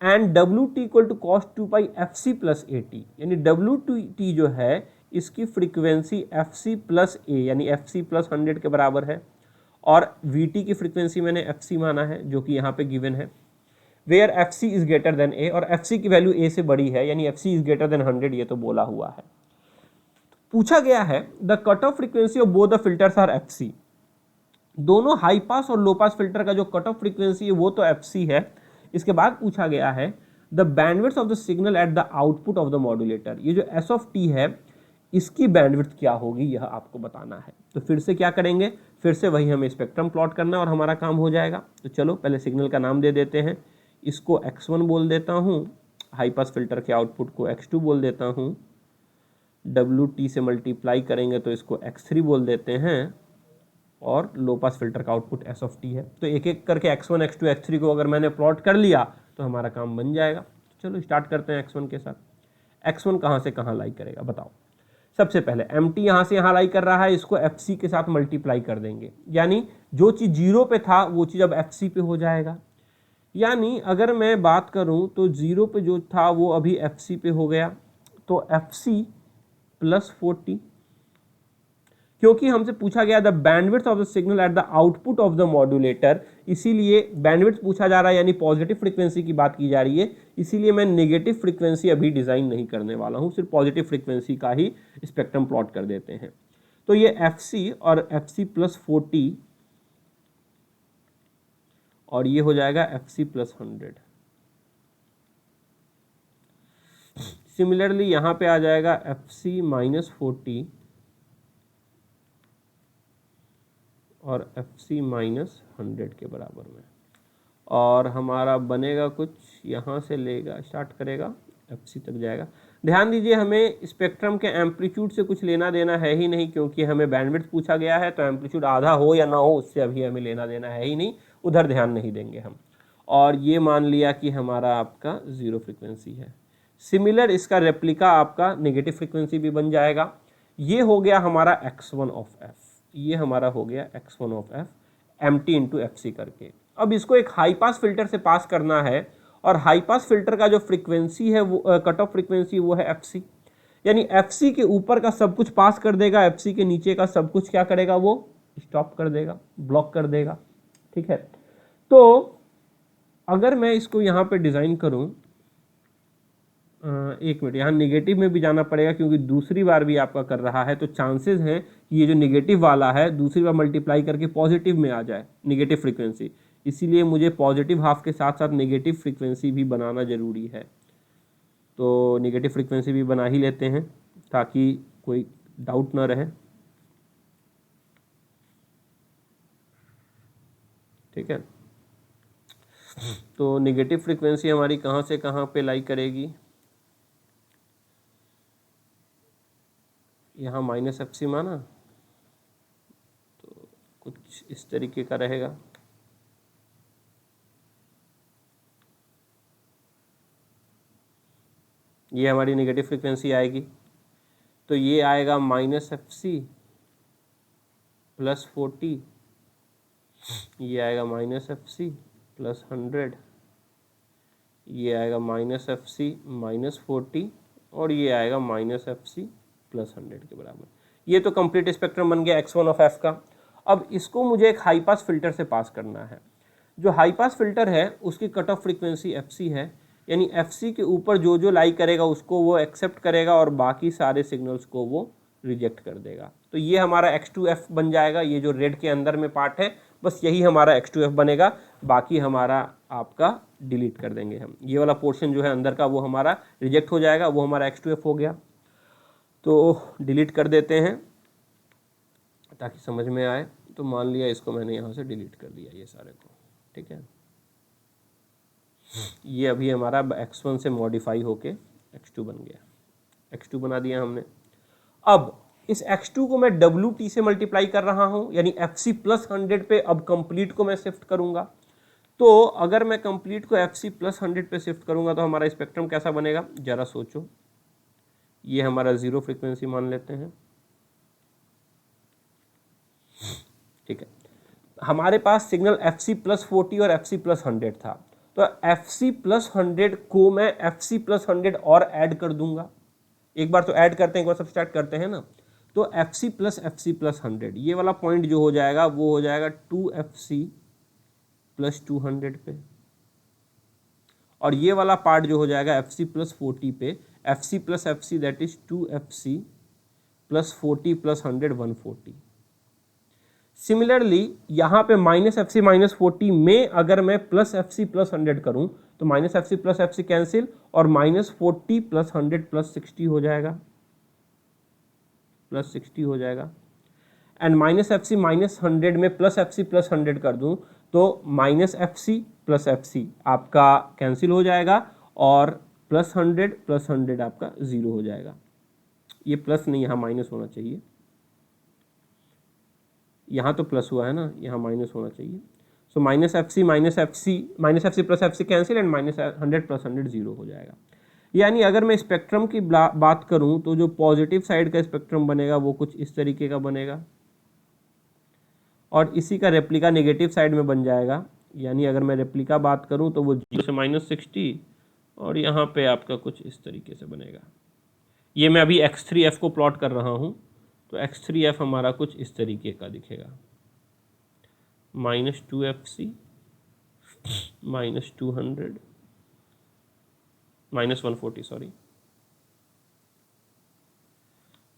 A: and w t equal to cos 2 pi f c plus a t, यानी w t जो है इसकी frequency F C plus A यानी एफ सी प्लस 100 के बराबर है, और वी टी की फ्रीक्वेंसी मैंने एफ सी माना है जो कि यहाँ पे गिवन है, where f C is greater than a, और एफ सी की वैल्यू ए से बड़ी है यानी F C is greater than 100, ये तो बोला हुआ है। पूछा गया है the cut off frequency of both the filters are F C. दोनों हाई पास और लो पास फिल्टर का जो कट ऑफ फ्रीक्वेंसी है वो तो एफ सी है। इसके बाद पूछा गया है the bandwidth of the signal at the output of the modulator. ये जो एस ऑफ टी है इसकी बैंडविड्थ क्या होगी यह आपको बताना है। तो फिर से क्या करेंगे, फिर से वही हमें स्पेक्ट्रम प्लॉट करना है और हमारा काम हो जाएगा। तो चलो पहले सिग्नल का नाम दे देते हैं, इसको x1 बोल देता हूँ, हाई पास फिल्टर के आउटपुट को x2 बोल देता हूँ, WT से मल्टीप्लाई करेंगे तो इसको x3 बोल देते हैं, और लो पास फिल्टर का आउटपुट S ऑफ टी है। तो एक एक करके x1 x2 x3 को अगर मैंने प्लॉट कर लिया तो हमारा काम बन जाएगा। तो चलो स्टार्ट करते हैं x1 के साथ। x1 कहाँ से कहाँ लाई करेगा बताओ। सबसे पहले mt यहाँ से यहाँ लाई कर रहा है, इसको fc के साथ मल्टीप्लाई कर देंगे, यानी जो चीज़ 0 पे था वो चीज़ अब fc पे हो जाएगा। यानी अगर मैं बात करूँ तो 0 पे जो था वो अभी fc पे हो गया, तो fc प्लस 40 क्योंकि हमसे पूछा गया the bandwidth of the signal at the output of the modulator, इसीलिए बैंडविड्थ पूछा जा रहा है यानी पॉजिटिव फ्रीक्वेंसी की बात की जा रही है, इसीलिए मैं नेगेटिव फ्रीक्वेंसी अभी डिजाइन नहीं करने वाला हूं, सिर्फ पॉजिटिव फ्रीक्वेंसी का ही स्पेक्ट्रम प्लॉट कर देते हैं। तो ये FC और FC+40 और ये हो जाएगा FC+100। सिमिलरली यहां पे आ जाएगा FC-40 और FC-100 के बराबर में, और हमारा बनेगा कुछ यहाँ से लेगा स्टार्ट करेगा FC तक जाएगा। ध्यान दीजिए हमें स्पेक्ट्रम के एम्पलीट्यूड से कुछ लेना देना है ही नहीं, क्योंकि हमें बैंडविड्थ पूछा गया है, तो एम्पलीट्यूड आधा हो या ना हो उससे अभी हमें लेना देना है ही नहीं, उधर ध्यान नहीं देंगे हम। और ये मान लिया कि हमारा आपका 0 फ्रीक्वेंसी है। सिमिलर इसका रेप्लिका आपका नेगेटिव फ्रीक्वेंसी भी बन जाएगा। ये हो गया हमारा x1 ऑफ f, ये हमारा हो गया x1 of f mt into FC करके। अब इसको एक हाई पास फिल्टर से पास करना है, और हाई पास फिल्टर का जो फ्रीक्वेंसी है वो कट ऑफ फ्रीक्वेंसी वो है FC, यानी FC के ऊपर का सब कुछ पास कर देगा, FC के नीचे का सब कुछ क्या करेगा, वो स्टॉप कर देगा, ब्लॉक कर देगा। ठीक है, तो अगर मैं इसको यहाँ पे डिज़ाइन करूँ, एक मिनट, यहाँ निगेटिव में भी जाना पड़ेगा क्योंकि दूसरी बार भी आपका कर रहा है, तो चांसेस हैं कि ये जो निगेटिव वाला है दूसरी बार मल्टीप्लाई करके पॉजिटिव में आ जाए निगेटिव फ्रीक्वेंसी, इसीलिए मुझे पॉजिटिव हाफ के साथ साथ नेगेटिव फ्रीक्वेंसी भी बनाना ज़रूरी है। तो नेगेटिव फ्रीक्वेंसी भी बना ही लेते हैं ताकि कोई डाउट ना रहे। ठीक है, तो नेगेटिव फ्रीक्वेंसी हमारी कहाँ से कहाँ पे लाई करेगी, यहाँ -FC माना, तो कुछ इस तरीके का रहेगा। ये हमारी नेगेटिव फ्रीक्वेंसी आएगी, तो ये आएगा -FC +40, ये आएगा -FC +100, ये आएगा -FC -40, और ये आएगा -FC +100 के बराबर। ये तो कंप्लीट स्पेक्ट्रम बन गया x1 ऑफ f का। अब इसको मुझे एक हाई पास फिल्टर से पास करना है। जो हाई पास फिल्टर है उसकी कट ऑफ फ्रीक्वेंसी FC है, यानी FC के ऊपर जो जो लाई करेगा उसको वो एक्सेप्ट करेगा और बाकी सारे सिग्नल्स को वो रिजेक्ट कर देगा। तो ये हमारा X2F बन जाएगा। ये जो रेड के अंदर में पार्ट है बस यही हमारा X2F बनेगा, बाकी हमारा आपका डिलीट कर देंगे हम। ये वाला पोर्शन जो है अंदर का वो हमारा रिजेक्ट हो जाएगा, वो हमारा X2F हो गया। तो डिलीट कर देते हैं ताकि समझ में आए। तो मान लिया इसको मैंने यहाँ से डिलीट कर दिया ये सारे को। ठीक है, ये अभी हमारा x1 से मॉडिफाई होके x2 बन गया, x2 बना दिया हमने। अब इस x2 को मैं WT से मल्टीप्लाई कर रहा हूँ, यानी FC+100 पे अब कंप्लीट को मैं शिफ्ट करूँगा। तो अगर मैं कंप्लीट को FC+100 पे शिफ्ट करूँगा तो हमारा स्पेक्ट्रम कैसा बनेगा, ज़रा सोचो। ये हमारा 0 फ्रीक्वेंसी मान लेते हैं। ठीक है, हमारे पास सिग्नल FC+40 और FC+100 था, तो FC+100 को मैं FC+100 और ऐड कर दूंगा। एक बार तो ऐड करते हैं, एक बार सब्सट्रैक्ट करते हैं ना। तो FC + FC+100 ये वाला पॉइंट जो हो जाएगा वो हो जाएगा 2FC + 200 पे, और ये वाला पार्ट जो हो जाएगा FC+40 पे, FC + FC that is 2FC + 40 + 100 140। Similarly यहाँ पे -FC -40 में अगर मैं +FC +100 करूँ तो -FC +FC कैंसिल और -40 + 100 +60 हो जाएगा, +60 हो जाएगा। एंड -FC -100 में +FC +100 कर दूँ तो -FC + FC आपका कैंसिल हो जाएगा और +100 + 100 आपका 0 हो जाएगा। ये प्लस नहीं, यहाँ माइनस होना चाहिए। यहाँ तो प्लस हुआ है ना, यहाँ माइनस होना चाहिए। सो -FC + FC कैंसिल एंड -100 + 100 0 हो जाएगा। यानी अगर मैं स्पेक्ट्रम की बात करूँ तो जो पॉजिटिव साइड का स्पेक्ट्रम बनेगा वो कुछ इस तरीके का बनेगा, और इसी का रेप्लिका नेगेटिव साइड में बन जाएगा। यानी अगर मैं रेप्लिका बात करूँ तो वो 0 से -60 और यहाँ पे आपका कुछ इस तरीके से बनेगा। ये मैं अभी X3F को प्लॉट कर रहा हूँ, तो x3f हमारा कुछ इस तरीके का दिखेगा, -2fc -200 -140 सॉरी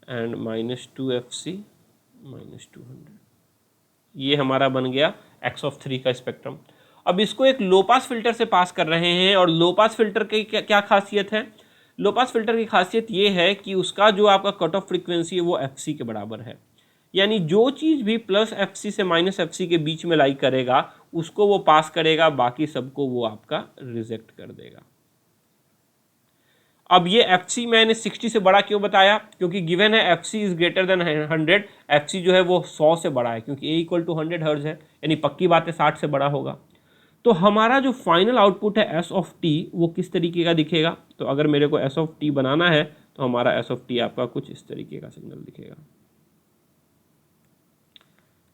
A: एंड -2fc -200। ये हमारा बन गया x3 का स्पेक्ट्रम। अब इसको एक लो पास फिल्टर से पास कर रहे हैं, और लो पास फिल्टर की क्या खासियत है? लो पास फिल्टर की खासियत ये है कि उसका जो आपका कट ऑफ फ्रीक्वेंसी है वो fc के बराबर है, यानी जो चीज़ भी +fc से -fc के बीच में लाई करेगा उसको वो पास करेगा, बाकी सबको वो आपका रिजेक्ट कर देगा। अब ये fc मैंने 60 से बड़ा क्यों बताया? क्योंकि गिवन है fc is greater than 100, fc जो है वो 100 से बड़ा है, क्योंकि a = 100 हर्ट्ज है, यानी पक्की बात है 60 से बड़ा होगा। तो हमारा जो फाइनल आउटपुट है s ऑफ t वो किस तरीके का दिखेगा? तो अगर मेरे को s ऑफ t बनाना है तो हमारा s ऑफ t आपका कुछ इस तरीके का सिग्नल दिखेगा,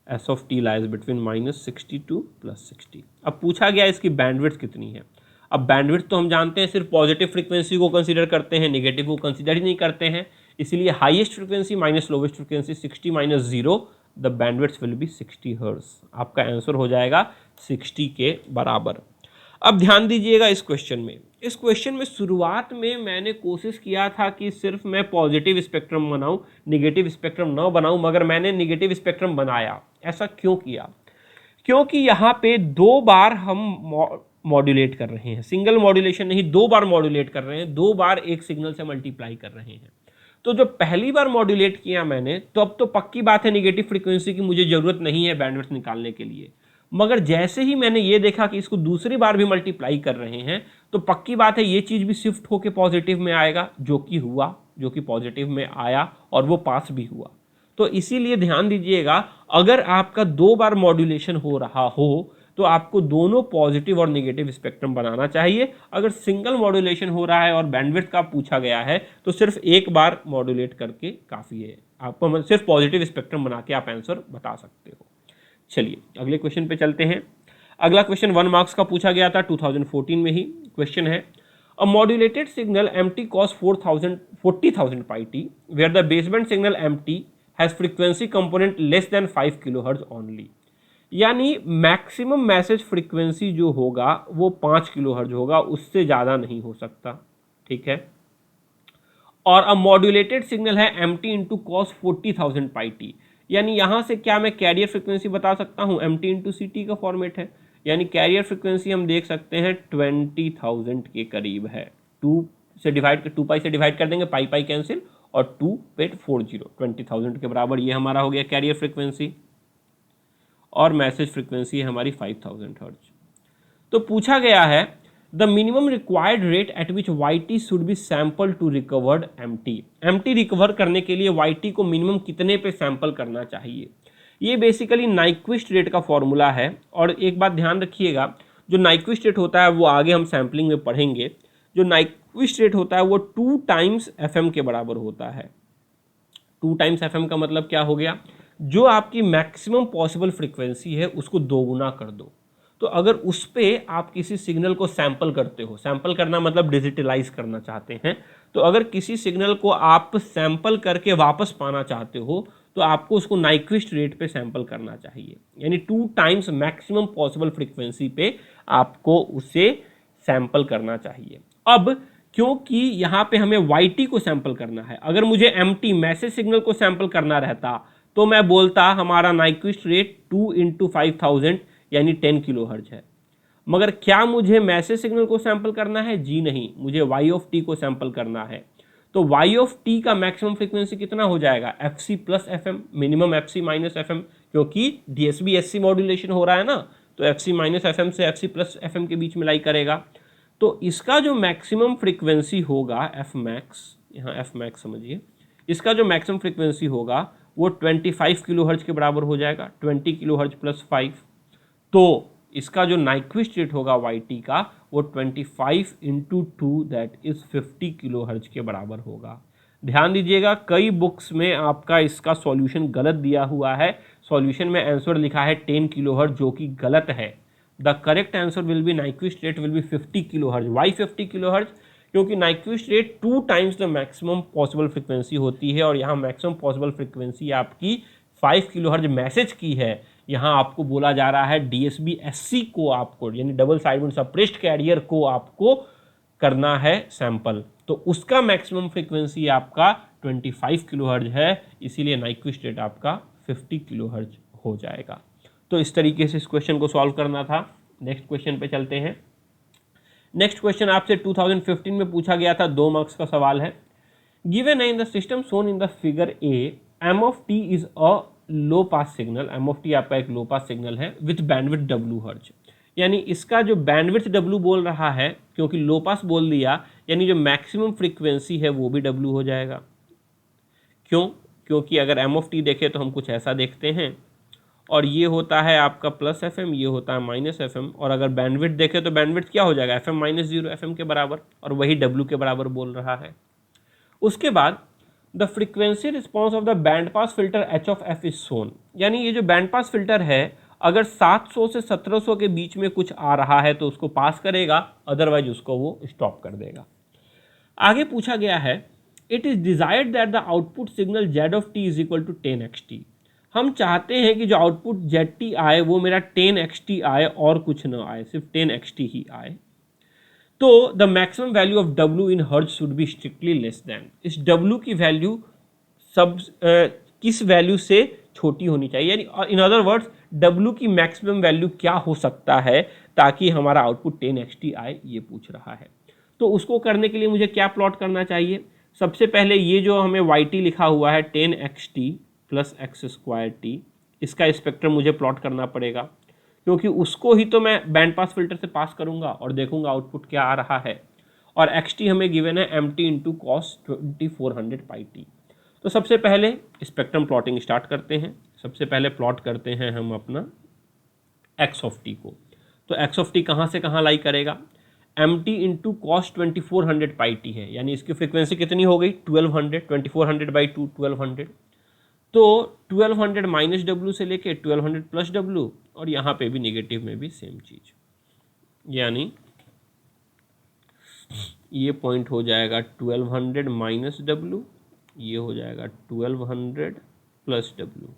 A: s of t lies between -60 to +60। अब पूछा गया इसकी बैंडविड्थ कितनी है। अब बैंडविड्थ तो हम जानते हैं सिर्फ पॉजिटिव फ्रीक्वेंसी को कंसीडर करते हैं, नेगेटिव को कंसीडर ही नहीं करते हैं, इसलिए highest frequency minus lowest frequency 60 - 0, the bandwidth will be 60 hertz. आपका आंसर हो जाएगा 60 के बराबर। अब ध्यान दीजिएगा इस क्वेश्चन में, इस क्वेश्चन में शुरुआत में मैंने कोशिश किया था कि सिर्फ मैं पॉजिटिव स्पेक्ट्रम बनाऊं, नेगेटिव स्पेक्ट्रम ना बनाऊं, मगर मैंने नेगेटिव स्पेक्ट्रम बनाया। ऐसा क्यों किया? क्योंकि यहाँ पे 2 बार हम मॉड्यूलेट कर रहे हैं, सिंगल मॉड्यूलेशन नहीं, 2 बार मॉड्यूलेट कर रहे हैं, 2 बार एक सिग्नल से मल्टीप्लाई कर रहे हैं। तो जब पहली बार मॉड्यूलेट किया मैंने, तो अब तो पक्की बात है नेगेटिव फ्रीक्वेंसी की मुझे जरूरत नहीं है बैंडविड्थ निकालने के लिए, मगर जैसे ही मैंने ये देखा कि इसको दूसरी बार भी मल्टीप्लाई कर रहे हैं, तो पक्की बात है ये चीज़ भी शिफ्ट होकर पॉजिटिव में आएगा, जो कि हुआ, जो कि पॉजिटिव में आया और वो पास भी हुआ। तो इसीलिए ध्यान दीजिएगा, अगर आपका 2 बार मॉड्यूलेशन हो रहा हो तो आपको दोनों पॉजिटिव और नेगेटिव स्पेक्ट्रम बनाना चाहिए। अगर सिंगल मॉड्यूलेशन हो रहा है और बैंडविड्थ का पूछा गया है तो सिर्फ एक बार मॉड्यूलेट करके काफ़ी है, आपको सिर्फ पॉजिटिव स्पेक्ट्रम बना के आप आंसर बता सकते हो। चलिए अगले क्वेश्चन पे चलते हैं। अगला क्वेश्चन 1 मार्क्स का पूछा गया था 2014 में ही। क्वेश्चन है, a modulated signal MT cos 40,000 πt where the baseband signal MT has frequency component less than 5 kHz only, यानी मैक्सिमम मैसेज फ्रीक्वेंसी जो होगा वो 5 kHz होगा, उससे ज़्यादा नहीं हो सकता, ठीक है। और अ मॉड्यूलेटेड सिग्नल है MT × cos 40,000 πt, यानी यहाँ से क्या मैं कैरियर फ्रीक्वेंसी बता सकता हूँ, MT × CT का फॉर्मेट है, यानी कैरियर फ्रीक्वेंसी हम देख सकते हैं 20,000 के करीब है। 2 से डिवाइड कर देंगे, पाई पाई कैंसिल, और 2 पे 40, 20,000 के बराबर ये हमारा हो गया कैरियर फ्रीक्वेंसी, और मैसेज फ्रीक्वेंसी है हमारी 5,000 हर्ट्ज। तो पूछा गया है the minimum required rate at which YT should be sample to recovered MT recover करने के लिए YT को मिनिमम कितने पे सैंपल करना चाहिए। ये बेसिकली नाइक्विस्ट रेट का फॉर्मूला है, और एक बात ध्यान रखिएगा, जो नाइक्विस्ट रेट होता है वो आगे हम सैम्पलिंग में पढ़ेंगे। जो नाइक्विस्ट रेट होता है वो 2 टाइम्स FM के बराबर होता है। 2 टाइम्स FM का मतलब क्या हो गया, जो आपकी मैक्सिमम पॉसिबल फ्रीक्वेंसी है उसको 2 गुना कर दो। तो अगर उस पर आप किसी सिग्नल को सैंपल करते हो, सैंपल करना मतलब डिजिटलाइज करना चाहते हैं, तो अगर किसी सिग्नल को आप सैंपल करके वापस पाना चाहते हो तो आपको उसको नाइक्विस्ट रेट पे सैंपल करना चाहिए, यानी 2 टाइम्स मैक्सिमम पॉसिबल फ्रीक्वेंसी पे आपको उसे सैंपल करना चाहिए। अब क्योंकि यहाँ पे हमें YT को सैंपल करना है, अगर मुझे MT मैसेज सिग्नल को सैंपल करना रहता तो मैं बोलता हमारा नाइक्विस्ट रेट 2 × 5,000 यानी 10 kHz है, मगर क्या मुझे मैसेज सिग्नल को सैंपल करना है? जी नहीं, मुझे Y को सैंपल करना है। तो Y का मैक्सिमम फ्रीक्वेंसी कितना हो जाएगा, FC + FM, minimum FC - FM, क्योंकि DSB SC मॉड्यूलेशन हो रहा है ना, तो FC - FM से FC + FM के बीच में लाई करेगा। तो इसका जो मैक्सिमम फ्रीक्वेंसी होगा Fmax, यहाँ Fmax समझिए, इसका जो मैक्सिमम फ्रीक्वेंसी होगा वो 25 kHz के बराबर हो जाएगा, 20 kHz + 5। तो इसका जो नाइक्विस्ट रेट होगा YT का वो 25 × 2 दैट इज 50 kHz के बराबर होगा। ध्यान दीजिएगा, कई बुक्स में आपका इसका सॉल्यूशन गलत दिया हुआ है। सॉल्यूशन में आंसर लिखा है 10 kHz, जो कि गलत है। The correct answer will be Nyquist rate will be 50 kHz। Why 50 kHz? क्योंकि Nyquist rate 2 times the maximum possible frequency होती है और यहाँ मैक्सिमम पॉसिबल फ्रीक्वेंसी आपकी 5 किलोहर्ट्ज मैसेज की है। यहाँ आपको बोला जा रहा है DSB-SC को आपको, यानी डबल साइडबैंड सप्रेस्ड कैरियर को आपको करना है सैंपल, तो उसका मैक्सिमम फ्रीक्वेंसी आपका 25 किलोहर्ट्ज है, इसीलिए नाइक्विस्ट रेट आपका 50 किलोहर्ट्ज हो जाएगा। तो इस तरीके से इस क्वेश्चन को सॉल्व करना था। नेक्स्ट क्वेश्चन पे चलते हैं। नेक्स्ट क्वेश्चन आपसे 2015 में पूछा गया था, 2 मार्क्स का सवाल है। गिवन है in the system shown in the figure A, M of T is a low pass signal. M of T आपका एक लो पास सिग्नल है विथ बैंडविड्थ W हर्ट्ज, यानी इसका जो बैंडविड्थ W बोल रहा है, क्योंकि लो पास बोल दिया, यानी जो मैक्सिमम फ्रीक्वेंसी है वो भी W हो जाएगा। क्यों? क्योंकि अगर एम ऑफ टी देखें तो हम कुछ ऐसा देखते हैं, और ये होता है आपका प्लस FM, ये होता है माइनस FM, और अगर बैंडविड्थ देखें तो बैंडविड्थ क्या हो जाएगा, FM माइनस 0 FM के बराबर, और वही W के बराबर बोल रहा है। उसके बाद the frequency response of the band pass filter H of F is shown, यानी ये जो बैंड पास फिल्टर है अगर 700 से 1700 के बीच में कुछ आ रहा है तो उसको पास करेगा, अदरवाइज उसको वो स्टॉप कर देगा। आगे पूछा गया है, it is desired that the output signal Z of T is equal to 10xt। हम चाहते हैं कि जो आउटपुट ZT आए वो मेरा 10xt आए और कुछ ना आए, सिर्फ 10xt ही आए। तो the maximum value of W in hertz should be strictly less than, इस W की वैल्यू किस वैल्यू से छोटी होनी चाहिए, यानी इन अदर वर्ड्स W की मैक्सिमम वैल्यू क्या हो सकता है ताकि हमारा आउटपुट 10xt आए, ये पूछ रहा है। तो उसको करने के लिए मुझे क्या प्लॉट करना चाहिए? सबसे पहले ये जो हमें YT लिखा हुआ है 10xt प्लस x²t, इसका स्पेक्ट्रम मुझे प्लॉट करना पड़ेगा, क्योंकि उसको ही तो मैं बैंड पास फिल्टर से पास करूंगा और देखूंगा आउटपुट क्या आ रहा है। और xt हमें गिवन है mt इंटू कॉस 2400 πt। तो सबसे पहले स्पेक्ट्रम प्लॉटिंग स्टार्ट करते हैं। सबसे पहले प्लॉट करते हैं हम अपना x ऑफ टी को। तो x ऑफ टी कहाँ से कहाँ लाई करेगा, mt इंटू कॉस 2400 πt है, यानी इसकी फ्रीक्वेंसी कितनी हो गई 1200, 2400 बाई 2 1200। तो 1200 माइनस W से लेके 1200 प्लस W, और यहाँ पे भी निगेटिव में भी सेम चीज, यानी ये पॉइंट हो जाएगा 1200 माइनस W, ये हो जाएगा 1200 प्लस W।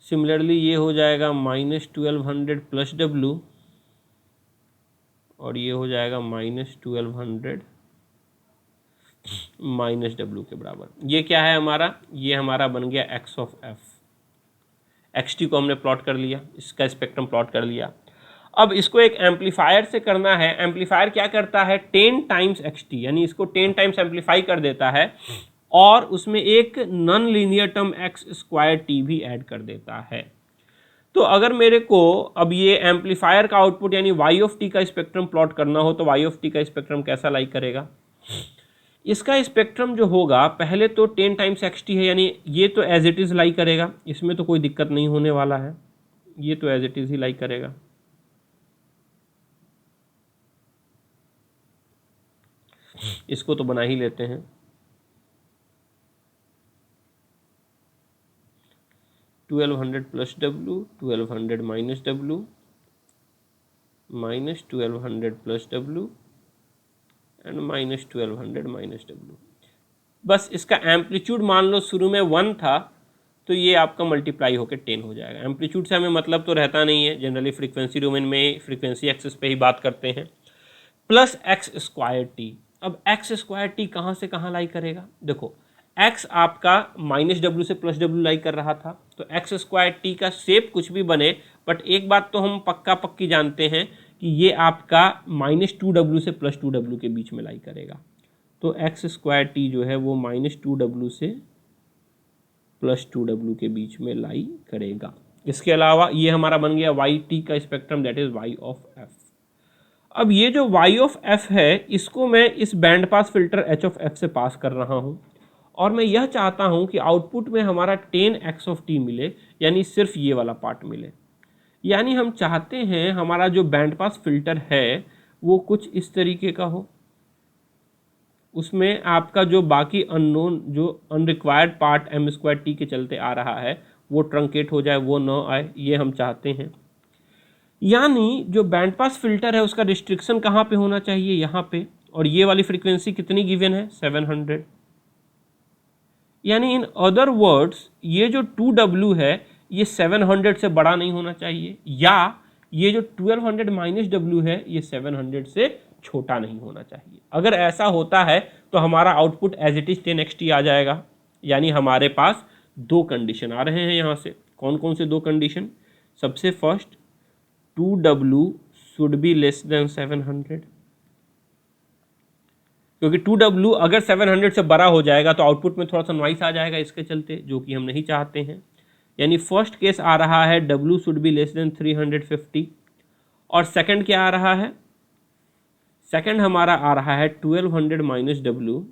A: सिमिलरली ये हो जाएगा माइनस 1200 प्लस W, और ये हो जाएगा माइनस 1200 माइनस W के बराबर। ये क्या है हमारा, ये हमारा बन गया x ऑफ f। xt को हमने प्लॉट कर लिया, इसका स्पेक्ट्रम प्लॉट कर लिया। अब इसको एक एम्पलीफायर से करना है। एम्पलीफायर क्या करता है 10 टाइम्स xt, यानी इसको 10 टाइम्स एम्पलीफाई कर देता है और उसमें एक नॉन लीनियर टर्म x²t भी ऐड कर देता है। तो अगर मेरे को अब ये एम्पलीफायर का आउटपुट यानी y ऑफ t का स्पेक्ट्रम प्लॉट करना हो तो y ऑफ t का स्पेक्ट्रम कैसा लाई करेगा? इसका स्पेक्ट्रम जो होगा पहले तो 10 टाइम्स xt है, यानी ये तो एज इट इज़ लाई करेगा, इसमें तो कोई दिक्कत नहीं होने वाला है, ये तो एज इट इज़ ही लाई करेगा। इसको तो बना ही लेते हैं। $1200 plus W, 1200 minus W, minus 1200 plus W and minus 1200 minus W। बस इसका एम्पलीट्यूड मान लो शुरू में 1 था तो ये आपका मल्टीप्लाई होकर 10 हो जाएगा। एम्पलीट्यूड से हमें मतलब तो रहता नहीं है, जनरली फ्रीक्वेंसी डोमेन में फ्रीक्वेंसी एक्सिस पे ही बात करते हैं। Plus x²t। अब x²t कहाँ से कहाँ लाई करेगा? देखो x आपका माइनस W से प्लस W लाई कर रहा था, तो x² का शेप कुछ भी बने, बट एक बात तो हम पक्का पक्की जानते हैं कि ये आपका माइनस 2W से प्लस 2W के बीच में लाई करेगा। तो x² जो है वो माइनस 2W से प्लस 2W के बीच में लाई करेगा। इसके अलावा ये हमारा बन गया YT का spectrum, that is y of f। अब ये जो y ऑफ f है इसको मैं इस band pass filter h of f से पास कर रहा हूँ, और मैं यह चाहता हूँ कि आउटपुट में हमारा 10x ऑफ t मिले, यानी सिर्फ ये वाला पार्ट मिले। यानी हम चाहते हैं हमारा जो बैंड पास फिल्टर है वो कुछ इस तरीके का हो, उसमें आपका जो बाकी अननोन जो अनरिक्वायर्ड पार्ट m² के चलते आ रहा है वो ट्रंकेट हो जाए, वो न आए, ये हम चाहते हैं। यानी जो बैंड पास फिल्टर है उसका रिस्ट्रिक्शन कहाँ पे होना चाहिए, यहाँ पे, और ये वाली फ्रीक्वेंसी कितनी गिवन है 700। यानी इन अदर वर्ड्स ये जो 2W है ये 700 से बड़ा नहीं होना चाहिए, या ये जो 1200 माइनस W है ये 700 से छोटा नहीं होना चाहिए। अगर ऐसा होता है तो हमारा output as it is 10xt आ जाएगा। यानी हमारे पास दो कंडीशन आ रहे हैं यहाँ से। कौन कौन से दो कंडीशन? सबसे first 2W should be less than 700, क्योंकि 2W अगर 700 से बड़ा हो जाएगा तो आउटपुट में थोड़ा सा नॉइस आ जाएगा इसके चलते, जो कि हम नहीं चाहते हैं। यानी फर्स्ट केस आ रहा है W should be less than 350, और सेकंड क्या आ रहा है? सेकंड हमारा आ रहा है 1200 minus W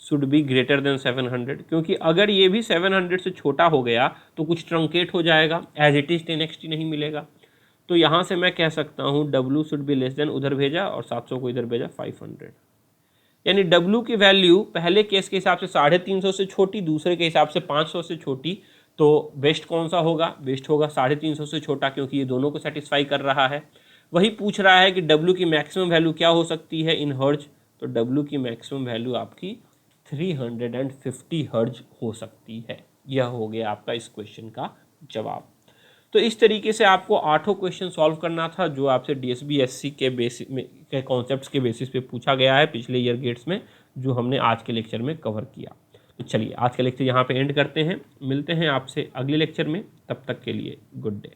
A: should be greater than 700, क्योंकि अगर ये भी 700 से छोटा हो गया तो कुछ ट्रंकेट हो जाएगा, एज इट इज 10xt नहीं मिलेगा। तो यहाँ से मैं कह सकता हूँ W should be less than, उधर भेजा और 700 को इधर भेजा 500। यानी W की वैल्यू पहले केस के हिसाब से 350 से छोटी, दूसरे के हिसाब से 500 से छोटी, तो बेस्ट कौन सा होगा? बेस्ट होगा 350 से छोटा, क्योंकि ये दोनों को सेटिस्फाई कर रहा है। वही पूछ रहा है कि W की मैक्सिमम वैल्यू क्या हो सकती है इन हर्ज, तो W की मैक्सिमम वैल्यू आपकी 350 हर्ज हो सकती है। यह हो गया आपका इस क्वेश्चन का जवाब। तो इस तरीके से आपको 8 क्वेश्चन सॉल्व करना था, जो आपसे DSB SC के बेसिस में के कॉन्सेप्ट्स के बेसिस पे पूछा गया है पिछले ईयर गेट्स में, जो हमने आज के लेक्चर में कवर किया। तो चलिए आज का लेक्चर यहाँ पे एंड करते हैं, मिलते हैं आपसे अगले लेक्चर में, तब तक के लिए गुड डे।